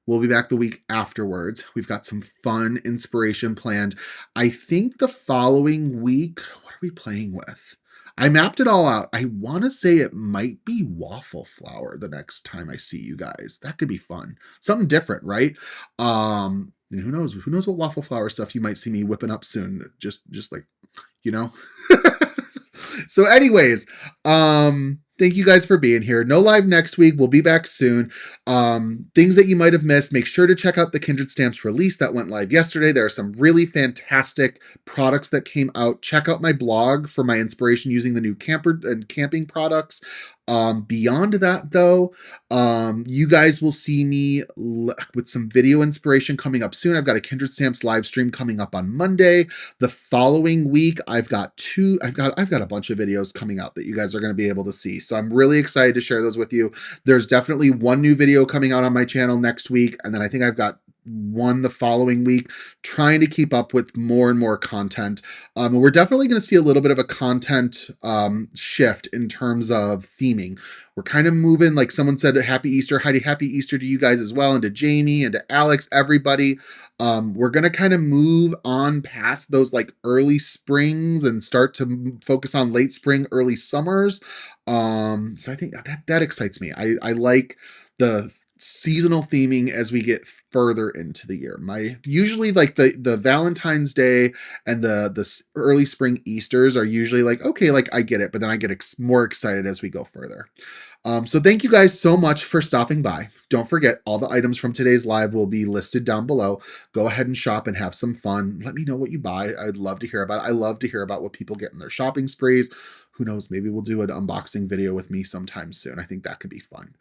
we'll be back the week afterwards. We've got some fun inspiration planned. I think the following week, what are we playing with? I mapped it all out. I want to say it might be waffle flour the next time I see you guys. That could be fun. Something different, right? And who knows? Who knows what waffle flour stuff you might see me whipping up soon. Just like, you know. So anyways, thank you guys for being here. No live next week. We'll be back soon. Things that you might have missed, make sure to check out the Kindred Stamps release that went live yesterday. There are some really fantastic products that came out. Check out my blog for my inspiration using the new camper and camping products. Beyond that though, you guys will see me with some video inspiration coming up soon. I've got a Kindred Stamps live stream coming up on Monday. The following week, I've got a bunch of videos coming out that you guys are going to be able to see. So I'm really excited to share those with you. There's definitely one new video coming out on my channel next week, and then I think I've got one the following week, trying to keep up with more and more content. We're definitely going to see a little bit of a content shift in terms of theming. We're kind of moving, like someone said, Happy Easter. Heidi, Happy Easter to you guys as well, and to Jamie and to Alex, everybody. We're going to kind of move on past those like early springs and start to focus on late spring, early summers. So I think that excites me. I like the seasonal theming as we get further into the year. My usually like the Valentine's Day and the early spring Easters are usually like, okay, like I get it, but then I get more excited as we go further. So thank you guys so much for stopping by. Don't forget, all the items from today's live will be listed down below. Go ahead and shop and have some fun. Let me know what you buy. I'd love to hear about it. I love to hear about what people get in their shopping sprees. Who knows, maybe we'll do an unboxing video with me sometime soon. I think that could be fun.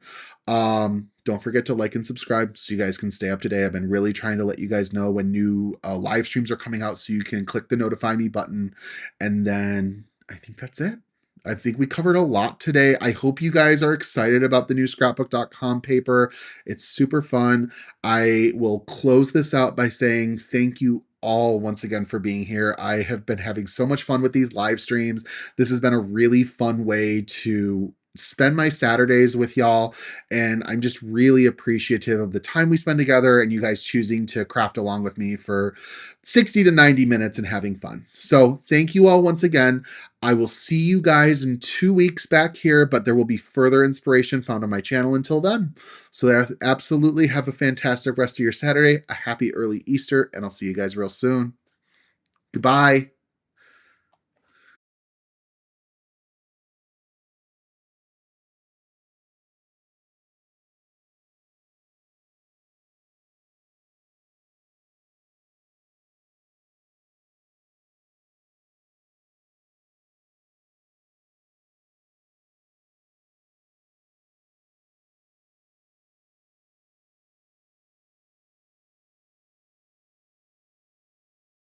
Don't forget to like and subscribe so you guys can stay up to date. I've been really trying to let you guys know when new live streams are coming out so you can click the notify me button. And then I think that's it. I think we covered a lot today. I hope you guys are excited about the new scrapbook.com paper. It's super fun. I will close this out by saying thank you all once again for being here. I have been having so much fun with these live streams. This has been a really fun way to spend my Saturdays with y'all, and I'm just really appreciative of the time we spend together and you guys choosing to craft along with me for 60 to 90 minutes and having fun. So thank you all once again. I will see you guys in 2 weeks back here, but there will be further inspiration found on my channel until then. So absolutely have a fantastic rest of your Saturday, a happy early Easter, and I'll see you guys real soon. Goodbye.